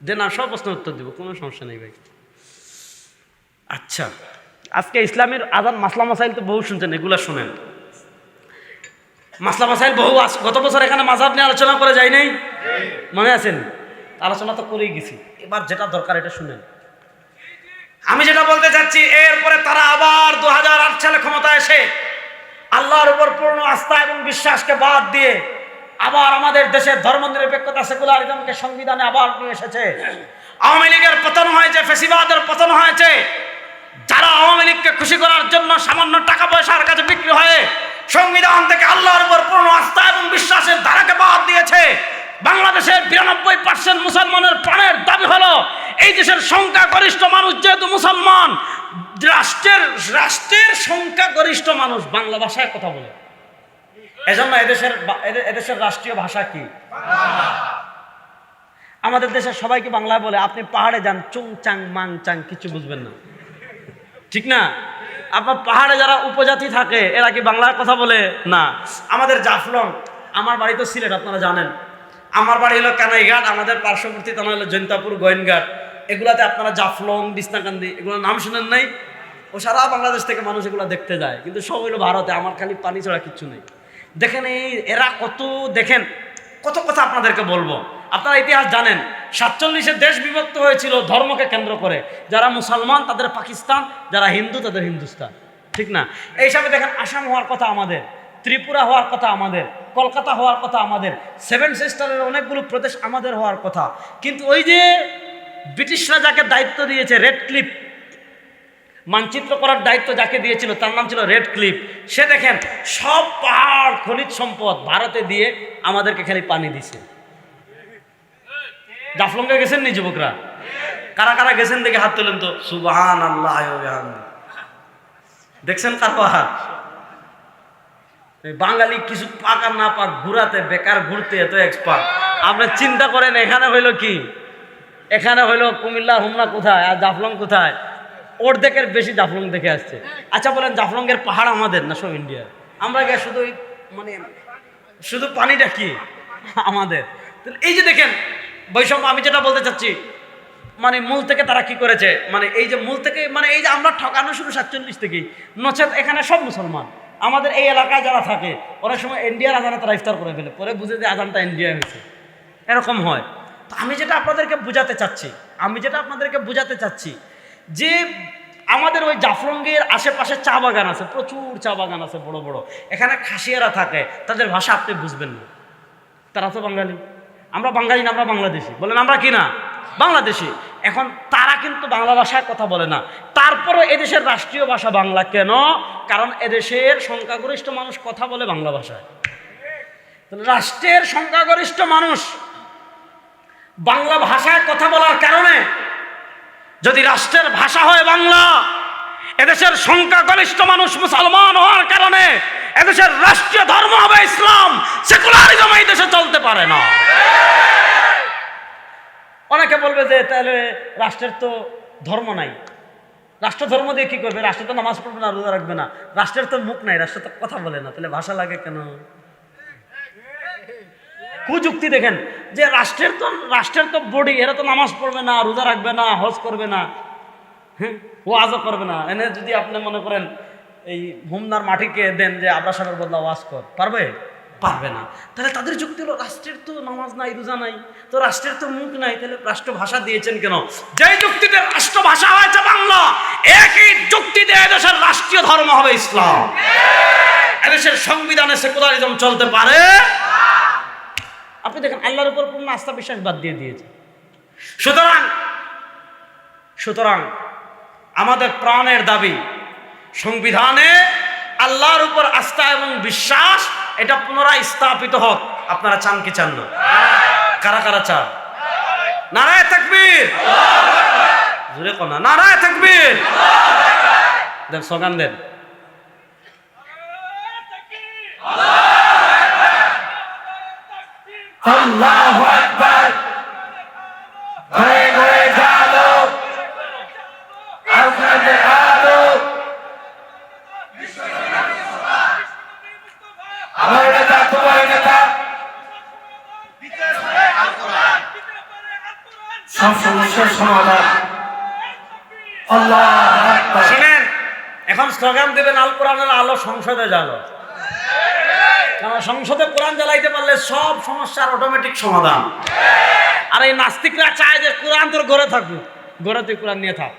দেন, আর সব প্রশ্নের উত্তর দিব, কোনো সমস্যা নেই ভাই। আচ্ছা, আজকে ইসলামের আজান মাসলা মাসাইল তো বহু শুনছেন, এগুলা শুনেন। মাসলা মাসাইল বহু, গত বছর এখানে মাযহাব নিয়ে আলোচনা করে যাই নাই, মনে আছেন? আলোচনা তো করেই গেছি, এবার যেটা দরকার এটা শুনেন। আমি যেটা বলতে চাচ্ছি, এরপরে তারা আবার ২০০৮ সালে ক্ষমতায় এসে আল্লাহর উপর পূর্ণ আস্থা এবং বিশ্বাসকে বাদ দিয়ে আবার আমাদের দেশের ধর্মনিরপেক্ষতা সেকুলারিজমকে সংবিধানে আবার নিয়ে এসেছে। আওয়ামী লীগের পতন হয়েছে, ফ্যাসিবাদের পতন হয়েছে। যারা আওয়ামী লীগকে খুশি করার জন্য সামান্য টাকা পয়সার কাছে বিক্রি হয়ে সংবিধান থেকে আল্লাহর উপর পূর্ণ আস্থা এবং বিশ্বাসের ধারাকে বাদ দিয়েছে, বাংলাদেশের ৯২% মুসলমানের প্রাণের দাবি হলো এই দেশের সংখ্যাগরিষ্ঠ মানুষ যেহেতু মুসলমান, রাষ্ট্রের সংখ্যাগরিষ্ঠ মানুষ বাংলা ভাষায় কথা বলে। এজন্য এদেশের রাষ্ট্রীয় ভাষা কি? আমাদের দেশের সবাইকে বাংলায় বলে। আপনি পাহাড়ে যান, চুং চাং মাং চাং কিছু বুঝবেন না, ঠিক না? আপনার পাহাড়ে যারা উপজাতি থাকে এরা কি বাংলায় কথা বলে না? আমাদের জাফলং, আমার বাড়ি তো সিলেট, আপনারা জানেন। আমার বাড়ি হলো কানাইঘাট, আমাদের পার্শ্ববর্তী থানা হলো জৈন্তাপুর, গোয়েনঘাট। এগুলাতে আপনারা জাফলং, বিছনাকান্দি, এগুলো নাম শুনেন নাই? ও সারা বাংলাদেশ থেকে মানুষ এগুলো দেখতে যায়, কিন্তু সব হইলো ভারতে। আমার খালি পানি ছাড়া কিচ্ছু নেই। দেখেন এরা কত, দেখেন কত কথা আপনাদেরকে বলবো। আপনারা ইতিহাস জানেন, ৪৭-এ দেশ বিভক্ত হয়েছিল ধর্মকে কেন্দ্র করে। যারা মুসলমান তাদের পাকিস্তান, যারা হিন্দু তাদের হিন্দুস্তান, ঠিক না? এই হিসাবে দেখেন আসাম হওয়ার কথা আমাদের, ত্রিপুরা হওয়ার কথা আমাদের, কলকাতা হওয়ার কথা আমাদের, 7 সিস্টারের অনেকগুলো প্রদেশ আমাদের হওয়ার কথা। কিন্তু ওই যে ব্রিটিশরা যাকে দায়িত্ব দিয়েছে, রেড ক্লিফ মানচিত্র করার দায়িত্ব যাকে দিয়েছিল তার নাম ছিল রেড ক্লিফ। সে দেখেন সব পাহাড় খনিজ সম্পদ ভারতে দিয়ে আমাদেরকে খালি পানি দিছে। জাফলংয়ে গেছেন নি যুবকরা? কারা কারা গেছেন দেখে হাত তোলেন তো। সুবহানাল্লাহ, দেখছেন কার পাহাড়? বাঙালি কিছু পাক আর না পাক ঘুরাতে, বেকার ঘুরতে এত এক্সপার্ট। আপনি চিন্তা করেন এখানে হইলো কি, এখানে হইলো কুমিল্লা, হুমনা কোথায় আর জাফলং কোথায়? অর্ধেকের বেশি জাফলং দেখে আসছে। আচ্ছা বলেন, জাফলংয়ের পাহাড় আমাদের না সব ইন্ডিয়ার? আমরা গিয়ে শুধু মানে শুধু পানিটা কি আমাদের? এই যে দেখেন বৈষম্য, আমি যেটা বলতে চাচ্ছি, মানে মূল থেকে তারা কি করেছে, মানে এই যে মূল থেকে, মানে এই যে আমরা ঠকানো শুরু ৪৭ থেকেই, নচেত এখানে সব মুসলমান। আমাদের এই এলাকায় যারা থাকে অনেক সময় ইন্ডিয়ার আজানে তারা ইফতার করে ফেলে, পরে বুঝে যে আজানটা ইন্ডিয়া হয়েছে, এরকম হয়। তো আমি যেটা আপনাদেরকে বুঝাতে চাচ্ছি যে আমাদের ওই জাফলংয়ের আশেপাশে চা বাগান আছে, প্রচুর চা বাগান আছে বড় বড়। এখানে খাসিয়ারা থাকে, তাদের ভাষা আপনি বুঝবেন না। তারা তো বাঙালি, আমরা বাঙালি না, আমরা বাংলাদেশি। বলেন আমরা কি না বাংলাদেশি? এখন তারা কিন্তু বাংলা ভাষায় কথা বলে না, তারপরও এদেশের রাষ্ট্রীয় ভাষা বাংলা। কেন? কারণ এদেশের সংখ্যাগরিষ্ঠ মানুষ কথা বলে বাংলা ভাষায়। রাষ্ট্রের সংখ্যাগরিষ্ঠ মানুষ বাংলা ভাষায় কথা বলার কারণে, যদি রাষ্ট্রের ভাষা হয় বাংলা, এদেশের সংখ্যাগরিষ্ঠ মানুষ মুসলমান হওয়ার কারণে এদেশের রাষ্ট্রীয় ধর্ম হবে ইসলাম। সেকুলারিজম এই দেশে চলতে পারে না। অনেকে বলবে যে তাহলে রাষ্ট্রের তো ধর্ম নাই, রাষ্ট্র ধর্ম দিয়ে কি করবে? রাষ্ট্র তো নামাজ পড়বে না, রোজা রাখবে না, রাষ্ট্রের তো মুখ নাই, রাষ্ট্র তো কথা বলে না, তাহলে ভাষা লাগে কেন? কুযুক্তি দেখেন যে রাষ্ট্রের তো বডি, এরা তো নামাজ পড়বে না, রোজা রাখবে না, হজ করবে না, হ্যাঁ, ওয়াজও করবে না। এনে যদি আপনি মনে করেন এই হুমনার মাটিকে দেন যে আব্রাসামের বদলা ওয়াজ কর, পারবে? পারবে না। তাহলে তাদের যুক্তি হলো রাষ্ট্রের তো নামাজ নাই, রোজা নাই, তো রাষ্ট্রের তো মুখ নাই, তাহলে রাষ্ট্রভাষা দিয়েছেন কেন? যেই যুক্তিতে রাষ্ট্রভাষা হয়েছে বাংলা, একই যুক্তিতে এদেশের রাষ্ট্রীয় ধর্ম হবে ইসলাম। এদেশের সংবিধানে সেকুলারিজম চলতে পারে? আপনি দেখেন আল্লাহর উপর পূর্ণ আস্থা বিশ্বাস বাদ দিয়ে দিয়েছে। সুতরাং আমাদের প্রাণের দাবি সংবিধানে আল্লাহর উপর আস্থা এবং বিশ্বাস এটা পুনরায় স্থাপিত হোক। আপনারা চান কি চান না? কারা কারা চান? নারায়ে তাকবীর, জোরে কোনা নারায়ে তাকবীর, দেন স্লোগান দেন। আল্লাহু আকবার। ঘরে ঘরে জালো আপনাদের আলো, আমার নেতা তোমার নেতা, সব সমস্যার সমাধান। আল্লাহু আকবার। শুনেন, এখন স্লোগান দেবেন আল কোরআনের আলো সংসদে জ্বালো। কারণ সংসদে কোরআন জ্বালাইতে পারলে সব সমস্যার অটোমেটিক সমাধান। আর এই নাস্তিকরা চায় যে কোরআন তোর ঘরে থাকবে, ঘরে তুই কোরআন নিয়ে থাক।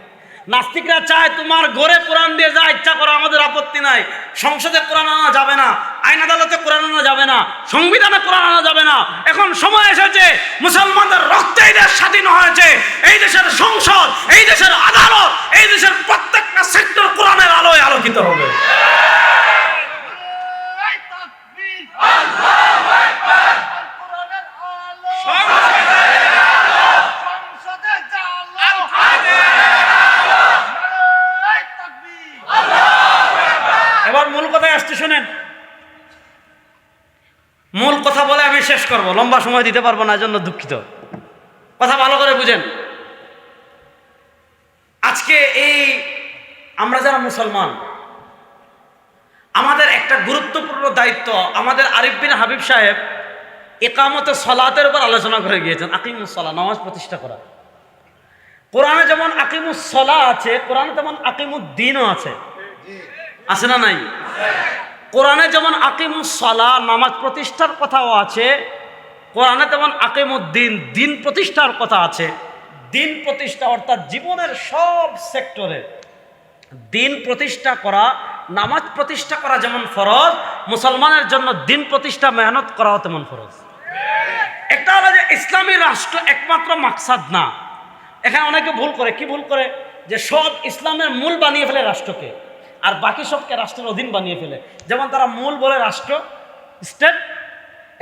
নাস্তিকরা চায় তোমার ঘরে কোরআন দিয়ে যা ইচ্ছা করো, আমাদের আপত্তি নাই। সংসদে কোরআন আনা যাবে না, আইন আদালতে কোরআন আনা যাবে না, সংবিধানে কোরআন আনা যাবে না। এখন সময় এসেছে, মুসলমানদের রক্তে এই দেশ স্বাধীন হয়েছে। এই দেশের সংসদ, এই দেশের আদালত, এই দেশের প্রত্যেকটা সেক্টর কোরআনের আলোয় আলোকিত হবে। এবার মূল কথায় আসতে শুনেন। মূল কথা বলে আমি শেষ করব, লম্বা সময় দিতে পারবো না, জন্য দুঃখিত। কথা ভালো করে বুঝেন। আজকে এই আমরা যারা মুসলমান, আমাদের একটা গুরুত্বপূর্ণ দায়িত্ব। আমাদের আরিফ বিন হাবিব সাহেব ইকামতে সলাতের উপর আলোচনা করে গিয়েছেন। আকিমুস সালাহ, নামাজ প্রতিষ্ঠা করা। কোরআনে যেমন আকিমুস সালাহ আছে, কোরআনে তেমন আকিমুদ্দিনও আছে। আছে না নাই? কোরআনে যেমন আকিমুস সালাহ নামাজ প্রতিষ্ঠার কথাও আছে, কোরআনে তেমন আকিমুদ্দিন দিন প্রতিষ্ঠার কথা আছে। দিন প্রতিষ্ঠা অর্থাৎ জীবনের সব সেক্টরে দিন প্রতিষ্ঠা করা, নামাজ প্রতিষ্ঠা করা যেমন ফরজ, মুসলমানের জন্য দিন প্রতিষ্ঠা মেহনত করাও তেমন ফরজ। একটা হলো যে ইসলামী রাষ্ট্র একমাত্র মাকসাদ না। এখানে অনেকে ভুল করে, কি ভুল করে? যে সব ইসলামের মূল বানিয়ে ফেলে রাষ্ট্রকে, আর বাকি সবকে রাষ্ট্রের অধীন বানিয়ে ফেলে। যেমন তারা মূল বলে রাষ্ট্র, স্টেট,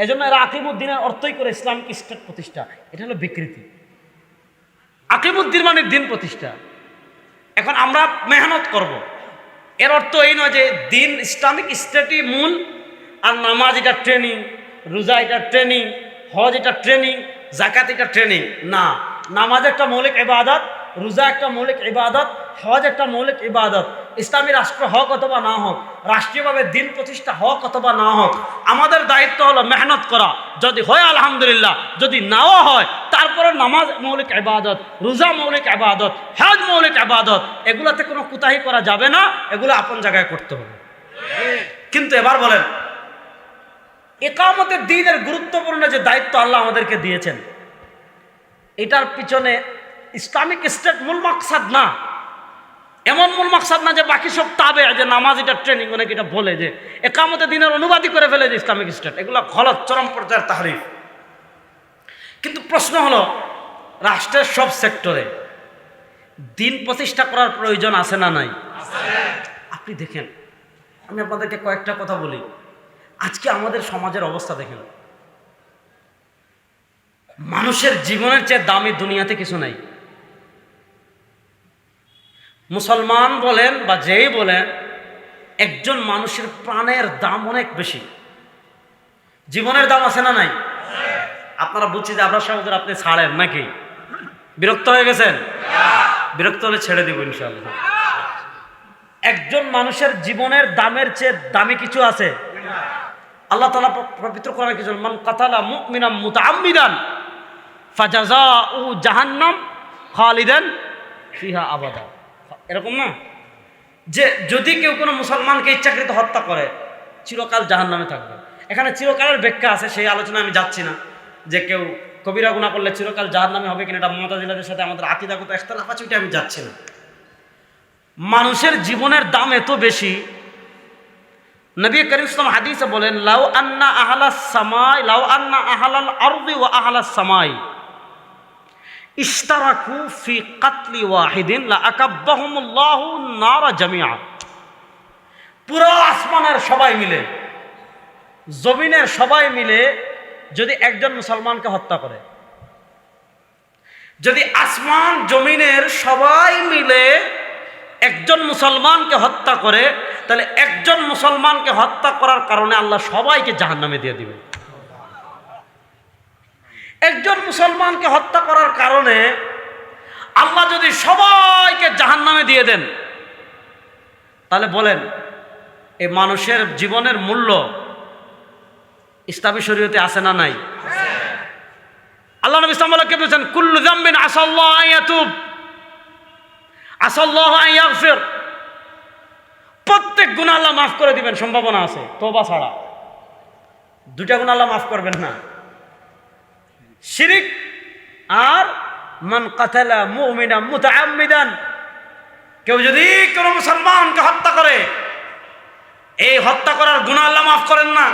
এজন্য এরা আকিমুদ্দিনের অর্থই করে ইসলামিক স্টেট প্রতিষ্ঠা। এটা হলো বিকৃতি। আকিমুদ্দিন মানে দিন প্রতিষ্ঠা। এখন আমরা মেহনত করব, এর অর্থ এই নয় যে দিন ইসলামিক স্টেটই মূল, আর নামাজ এটা ট্রেনিং, রোজা এটা ট্রেনিং, হজ এটা ট্রেনিং, যাকাত এটা ট্রেনিং না। নামাজ একটা মৌলিক ইবাদত, রোজা একটা মৌলিক ইবাদত, হজ একটা মৌলিক ইবাদত। ইসলামী রাষ্ট্র হোক অথবা না হোক, রাষ্ট্রীয়ভাবে দিন প্রতিষ্ঠা হোক অথবা না হোক, আমাদের দায়িত্ব হলো মেহনত করা। যদি হয় আলহামদুলিল্লাহ, যদি নাও হয় তারপরে নামাজ মৌলিক ইবাদত, রোজা মৌলিক ইবাদত, হজ মৌলিক ইবাদত, এগুলোতে কোনো কুতাহি করা যাবে না, এগুলো আপন জায়গায় করতে হবে। কিন্তু এবার বলেন, ইকামতের দ্বীনের গুরুত্বপূর্ণ যে দায়িত্ব আল্লাহ আমাদেরকে দিয়েছেন, এটার পিছনে ইসলামিক স্টেট মূল মাকসাদ না। এমন মূল মাকসাদ না যে বাকি সব তাবে, যে নামাজ এটা ট্রেনিং, অনেকে এটা বলে যে ইকামতের দ্বীনের অনুবাদই করে ফেলে যে ইসলামিক স্টেট। এগুলো গলত, চরম পর্যায়ের তাহরিফ। কিন্তু প্রশ্ন হলো, রাষ্ট্রের সব সেক্টরে দিন প্রতিষ্ঠা করার প্রয়োজন আছে না নাই? আপনি দেখেন, আমি আপনাদেরকে কয়েকটা কথা বলি। আজকে আমাদের সমাজের অবস্থা দেখেন, মানুষের জীবনের চেয়ে দামি দুনিয়াতে কিছু নাই। মুসলমান বলেন বা যেই বলেন, একজন মানুষের প্রাণের দাম অনেক বেশি। জীবনের দাম আছে না নাই? আপনারা বুঝছি যে আপনার সমাজের আপনি ছাড়েন নাকি? বিরক্ত হয়ে গেছেন? বিরক্ত হলে ছেড়ে দিব ইনশাআল্লাহ। একজন মানুষের জীবনের দামের চেয়ে দামি কিছু আছে? আল্লাহ তাআলা পবিত্র কোরআনে কিছু, মান কাতালা মুমিনাম মুতাআম্মিদান ফাজাযাউ জাহান্নাম খালিদান ফিহা আবাদা। এরকম না যে যদি কেউ কোনো মুসলমানকে ইচ্ছাকৃত হত্যা করে চিরকাল জাহান্নামে থাকবে। এখানে চিরকালের ব্যাখ্যা আছে, সেই আলোচনা আমি যাচ্ছি না, যে কেউ কবিরা গুনাহ করলে চিরকাল জাহান্নামে হবে কিনা, এটা মুতাজিলাদের সাথে আমাদের আকীদাগত ইখতিলাফ আছে, ওইটা আমি যাচ্ছি না। মানুষের জীবনের দাম এত বেশি, নবী করিম সাল্লাল্লাহু আলাইহি ওয়াসাল্লাম হাদিসে বলেন, লাউ আন্না আহলাল আরদি ওয়া আহলাস সামাই ইশতারাকু ফি কাতলি ওয়াহিদিন লা আকাব্বাহুমুল্লাহু নারা জামিআ। পুরো আসমানের সবাই মিলে, জমিনের সবাই মিলে যদি একজন মুসলমানকে হত্যা করে, যদি আসমান জমিনের সবাই মিলে একজন মুসলমানকে হত্যা করে, তাহলে একজন মুসলমানকে হত্যা করার কারণে আল্লাহ সবাইকে জাহান্নামে দিয়ে দিবে। একজন মুসলমানকে হত্যা করার কারণে আল্লাহ যদি সবাইকে জাহান্নামে দিয়ে দেন, তাহলে বলেন এই মানুষের জীবনের মূল্য ইসলামী শরীয়তে আছে না নাই? আল্লাহ নবী সাল্লাল্লাহু আলাইহি ওয়াসাল্লাম বলেছেন, কুল্লু যামবিন আসাল্লাহু আন ইয়াতুব আসাল্লাহু আন ইয়াগফির। প্রত্যেক গুনাহ আল্লাহ মাফ করে দিবেন, সম্ভাবনা আছে তওবা ছাড়া। দুইটা গুনাহ আল্লাহ মাফ করবেন না, শিরিক আর মান কাতালা মুমিনান মুতাআম্মিদান। কেউ যদি কোন মুসলমানকে হত্যা করে, এই হত্যা করার গুনাহ আল্লাহ মাফ করেন না।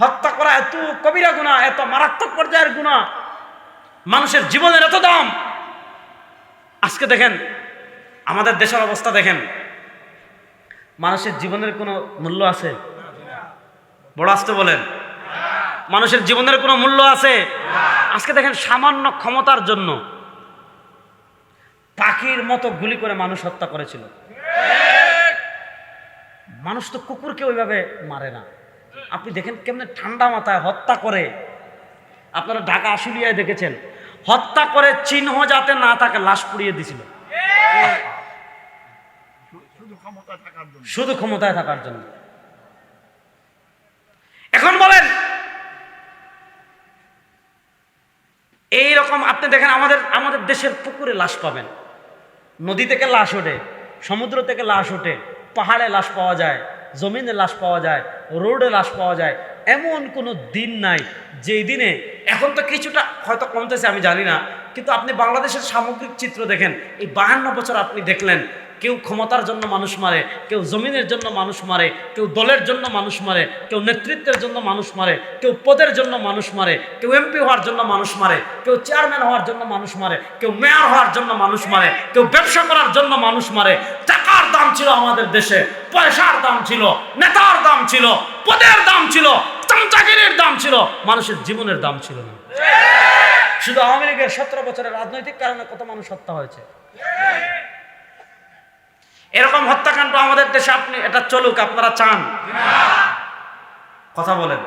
হত্যা করা এত কবিরা গুনাহ, এত মারাত্মক পর্যায়ের গুনাহ, মানুষের জীবনের এত দাম। আজকে দেখেন আমাদের দেশের অবস্থা, দেখেন মানুষের জীবনের কোনো মূল্য আছে? বড় আসতে বলেন, মানুষের জীবনের কোনো মূল্য আছে? আজকে দেখেন সামান্য ক্ষমতার জন্য পাখির মতো গুলি করে মানুষ হত্যা করেছিল। মানুষ তো কুকুরকে ওইভাবে মারে না। আপনি দেখেন কেমনে ঠান্ডা মাথায় হত্যা করে। আপনারা ঢাকা আশুলিয়ায় দেখেছেন, হত্যা করে চিহ্ন যাতে না থাকে লাশ পুড়িয়ে দিছিল, শুধু ক্ষমতায় থাকার জন্য। এখন বলেন এইরকম আপনি দেখেন আমাদের দেশের পুকুরে লাশ পাবেন, নদী থেকে লাশ ওঠে, সমুদ্র থেকে লাশ ওঠে, পাহাড়ে লাশ পাওয়া যায়, জমিনে লাশ পাওয়া যায়, রোডে লাশ পাওয়া যায়। এমন কোনো দিন নাই যেই দিনে, এখন তো কিছুটা হয়তো কমতেছে আমি জানি না, কিন্তু আপনি বাংলাদেশের সামগ্রিক চিত্র দেখেন, এই 52 বছর আপনি দেখলেন কেউ ক্ষমতার জন্য মানুষ মারে, কেউ জমিনের জন্য মানুষ মারে, কেউ দলের জন্য মানুষ মারে, কেউ নেতৃত্বের জন্য মানুষ মারে, কেউ পদের জন্য মানুষ মারে, কেউ এমপি হওয়ার জন্য মানুষ মারে, কেউ চেয়ারম্যান হওয়ার জন্য মানুষ মারে, কেউ মেয়র হওয়ার জন্য মানুষ মারে, কেউ ব্যবসা করার জন্য মানুষ মারে। টাকার দাম ছিল আমাদের দেশে, পয়সার দাম ছিল, নেতার দাম ছিল, পদের দাম ছিল, চামচাগিরির দাম ছিল, মানুষের জীবনের দাম ছিল না। শুধু আওয়ামী লীগের 17 বছরের রাজনৈতিক কারণে কত মানুষ হত্যা হয়েছে। এরকম হত্যাকাণ্ড আমাদের দেশে আপনি এটা চলুক আপনারা চান? কথা বলেন।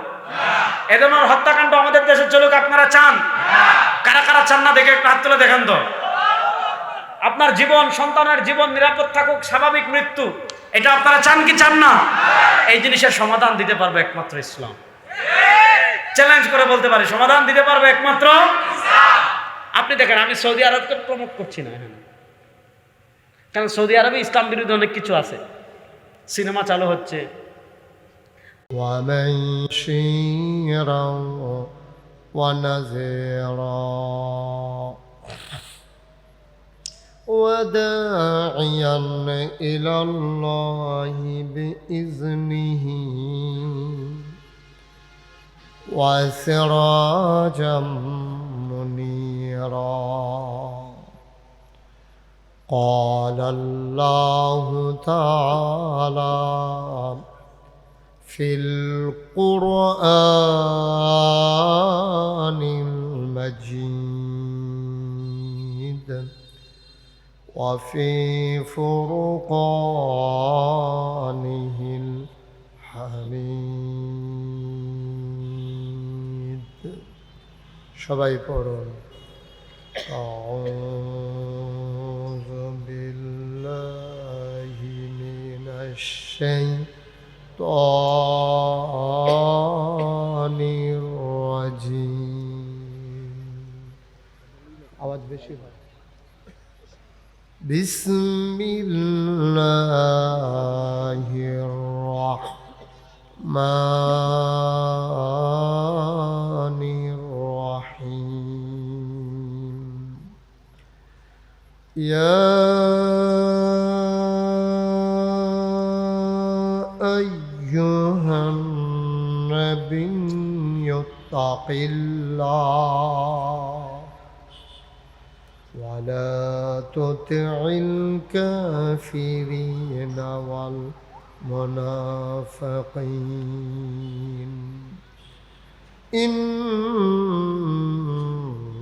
এ ধরনের হত্যাকাণ্ড আমাদের দেশে চলুক আপনারা চান? কারা কারা চান না দেখে একটু হাত তুলে দেখেন তো। আপনার জীবন, সন্তানের জীবন নিরাপদ থাকুক, স্বাভাবিক মৃত্যু, এটা আপনারা চান কি চান না? এই জিনিসের সমাধান দিতে পারবে একমাত্র ইসলাম। চ্যালেঞ্জ করে বলতে পারি, সমাধান দিতে পারবে একমাত্র ইসলাম। আপনি দেখেন, আমি সৌদি আরবকে প্রমোট করছি না, কারণ সৌদি আরবে ইসলাম বিরোধী অনেক কিছু আছে, সিনেমা চালু হচ্ছে। ومن شيرا ونذيرا وداعيا إلى الله بإذنه وسراجا منيرا قال الله تعالى في القرآن المجيد وفي فرقانه الحميد সবাই পড়ুন أعوذ بالله من الشيطان الرجيم আওয়াজ বেশি হয় بسم الله الرحمن الرحيم الرحمن واتق الله ولا تطع الكافرين والمنافقين إن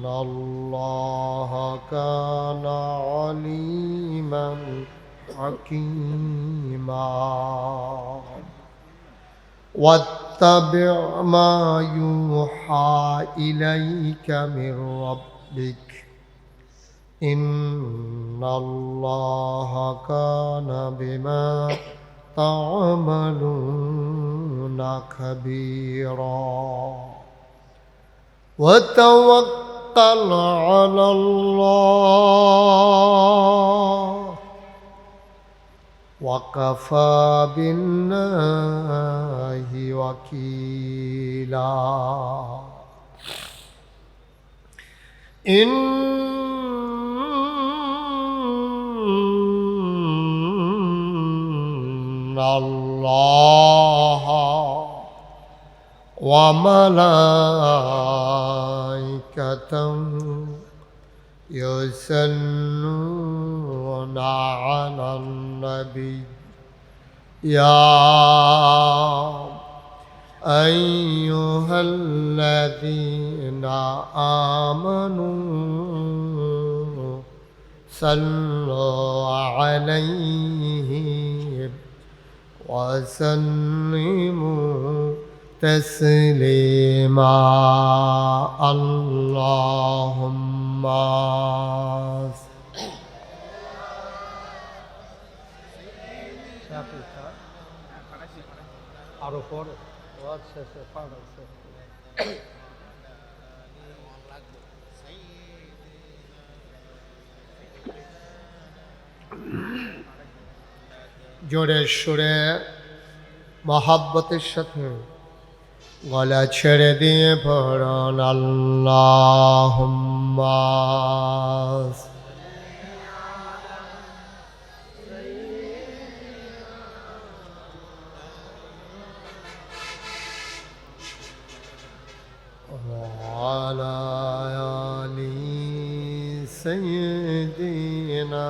الله كان عليما حكيما واتبع ما يوحى إليك من ربك إن الله كان بما تعملون خبيرا وتوكل على الله وكفى بالله وكيلا إن الله وملائكته يصلون على النبي يا أيها الذين آمنوا صلوا عليه وسلموا تسليما اللهم আরো পরে আচ্ছা আচ্ছা পাড়া আছে জোরে সুরে মহাব্বতের সাথে গলা ছেড়ে দিয়ে পড়ন আল্লাহুম্মা وعلى آل سيدنا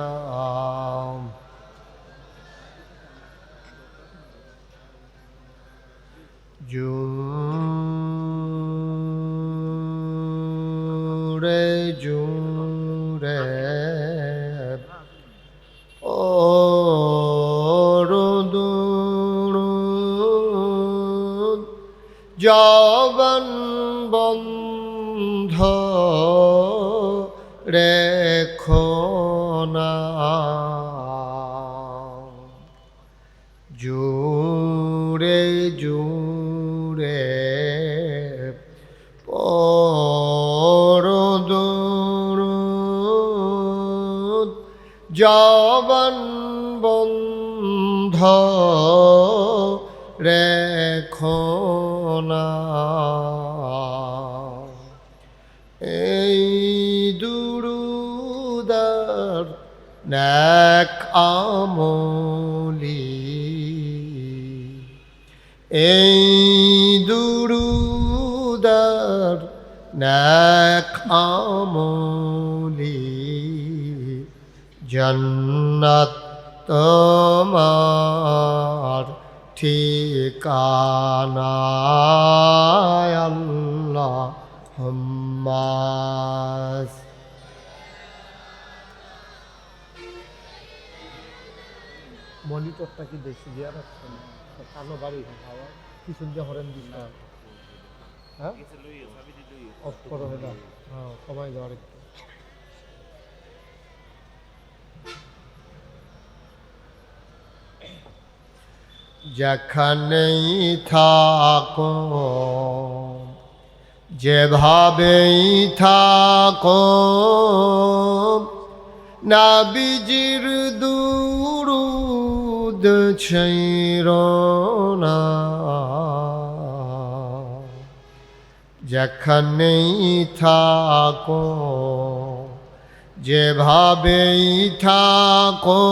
জুড়ে জুড়ে ও রুদুরুদ জবান বন্ধ রেখো না জুড়ে জুড়ে পরদুরুদ জবান বন্ধ রেখো না এই দুরুদার নেক আমলি এই দুরুদার নেক আমলি জান্নাত তোমার ঠিকানা আল্লাহুম্মা মনিটরটা কি দেখছি দিয়া রাখছেন কালো বাড়ি খাওয়া কিছু দিয়ে হরেন দিস না হ্যাঁ অফ করো না হ্যাঁ কমাই দাও আরেকটু যেখানেই থাকো যেভাবেই থাকো নবীজির দুরুদ ছাইরো না যেখানেই থাকো যেভাবেই থাকো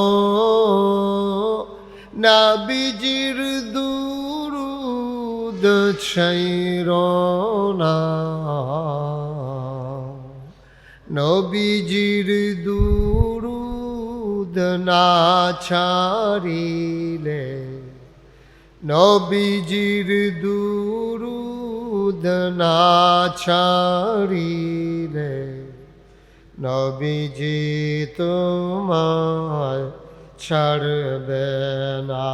নবীজির দুরুদ দুরুদ ছাইরনা নবীজির দুরুদ না ছাড়িলে নবীজির দুরুদ না ছাড়িলে নবীজি তোমায় ছাড়বে না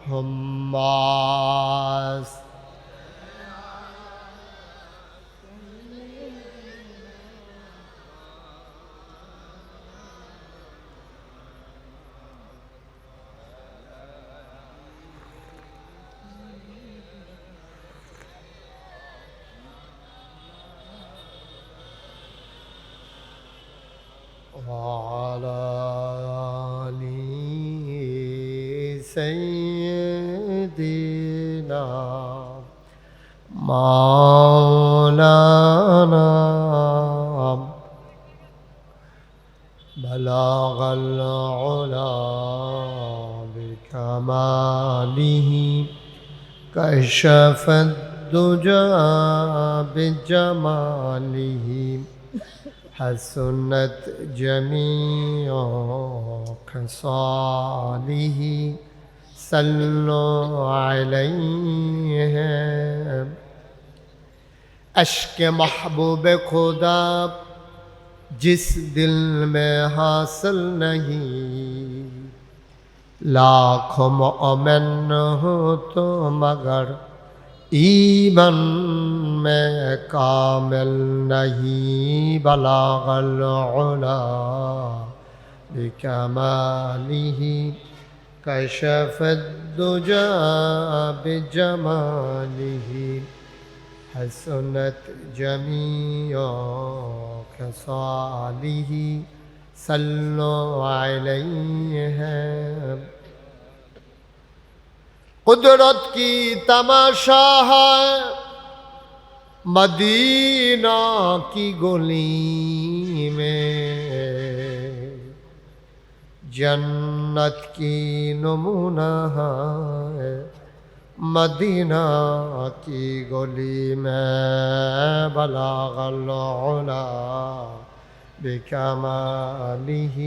আল্লাহুম্মা وعلى آل سيدنا مولانا بلغ العلا بكماله كشف الدجى بجماله حسنت جميع خصاله صلوا عليه اشک محبوب خدا جس دل میں حاصل نہیں لاکھوں مومن ہو تو مگر ایمان میں کامل نہیں بلغ العلا بکمالہ کشف الدجى بجمالہ حسنت جميع خصاله صلوا عليه قدرت کی تماشا ہے مدینہ کی گلی میں جنت کی نمونہ ہے مدینہ کی گلی میں بلغ العلا بکمالہ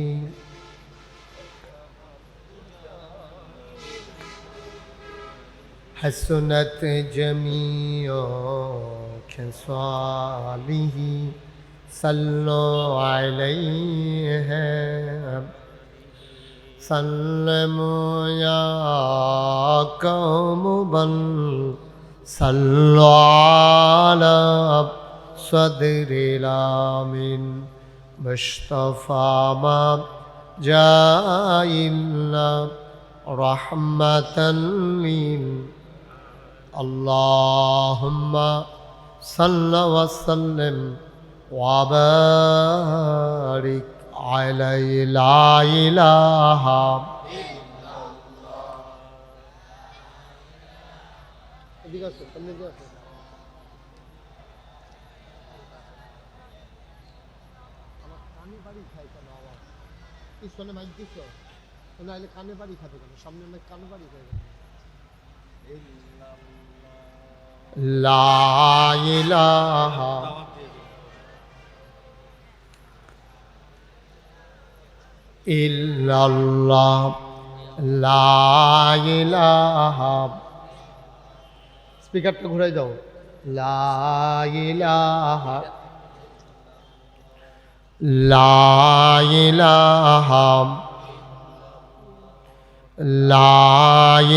حسنت جميع خصاله صلوا عليه سلموا يا قوم بل صلوا على صدر الآمن مصطفى ما جاء إلا رحمة للعالمين اللهم صل وسلم وبارك عليه لا إله কানে বাড়ি খাবে কেন সামনে কানে বাড়ি খাবে লা ইলাহা ইল্লাল্লাহ লা ইলাহা স্পিকারটা ঘুরাই দাও লা ইলাহা লা ইলাহা লা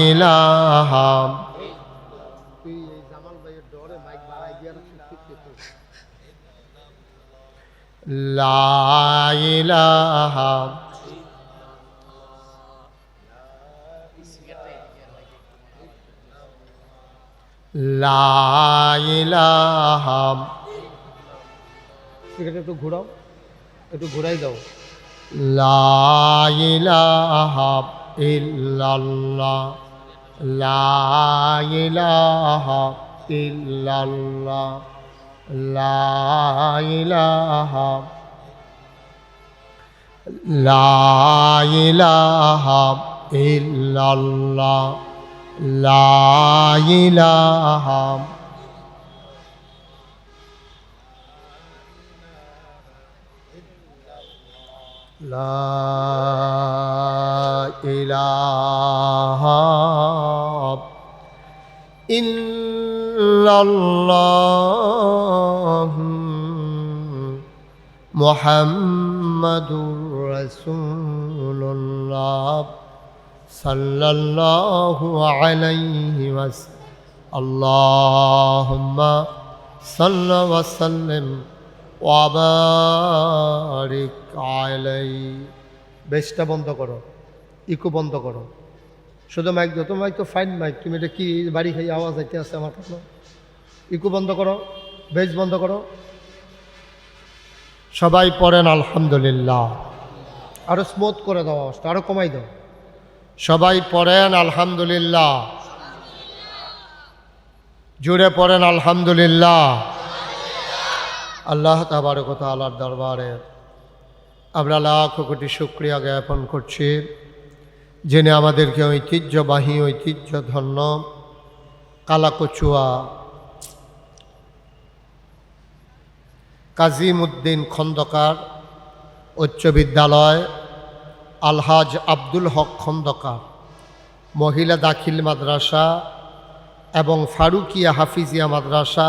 ইলাহা লা ইলাহা লা ইলাহা স্পিকারটা একটু ঘোরাও একটু ঘোরাই দাও লা ইলাহা ইল্লাল্লাহ লা ইলাহা ইল্লাল্লাহ লা ইলাহা লা ইলাহা ইল্লাল্লাহ লা ইলাহা লা ইলাহা ইল্লাল্লাহ মুহাম্মাদুর রাসূলুল্লাহ সাল্লাল্লাহু আলাইহি ওয়াসাল্লাম আল্লাহুম্মা সাল্লি ওয়া সাল্লিম ওয়া বারিক আলাইহি। বেশটা বন্ধ করো, ইকো বন্ধ করো, শুধু মাইক দাও। তো মাইক তো ফাইন মাইক, তুমি এটা কি বাড়ি খাই আওয়াজ আইতে আছে আমার কাছে? ইকো বন্ধ করো, বেশ বন্ধ করো। সবাই পড়েন আলহামদুলিল্লাহ। আরো স্মুথ করে দাও আওয়াজটা, আরো কমাই দাও। সবাই পড়েন আলহামদুলিল্লাহ, জুড়ে পড়েন আলহামদুলিল্লাহ। আল্লাহ তাবারক ওয়া তাআলার দরবারে আমরা লাখ কোটি শুকরিয়া জ্ঞাপন করছি, যিনি আমাদেরকে ঐতিহ্যবাহী ঐতিহ্যধন্য কালাকচুয়া কাজিমউদ্দিন খন্দকার উচ্চ বিদ্যালয়, আলহাজ আব্দুল হক খন্দকার মহিলা দাখিল মাদ্রাসা এবং ফারুকিয়া হাফিজিয়া মাদ্রাসা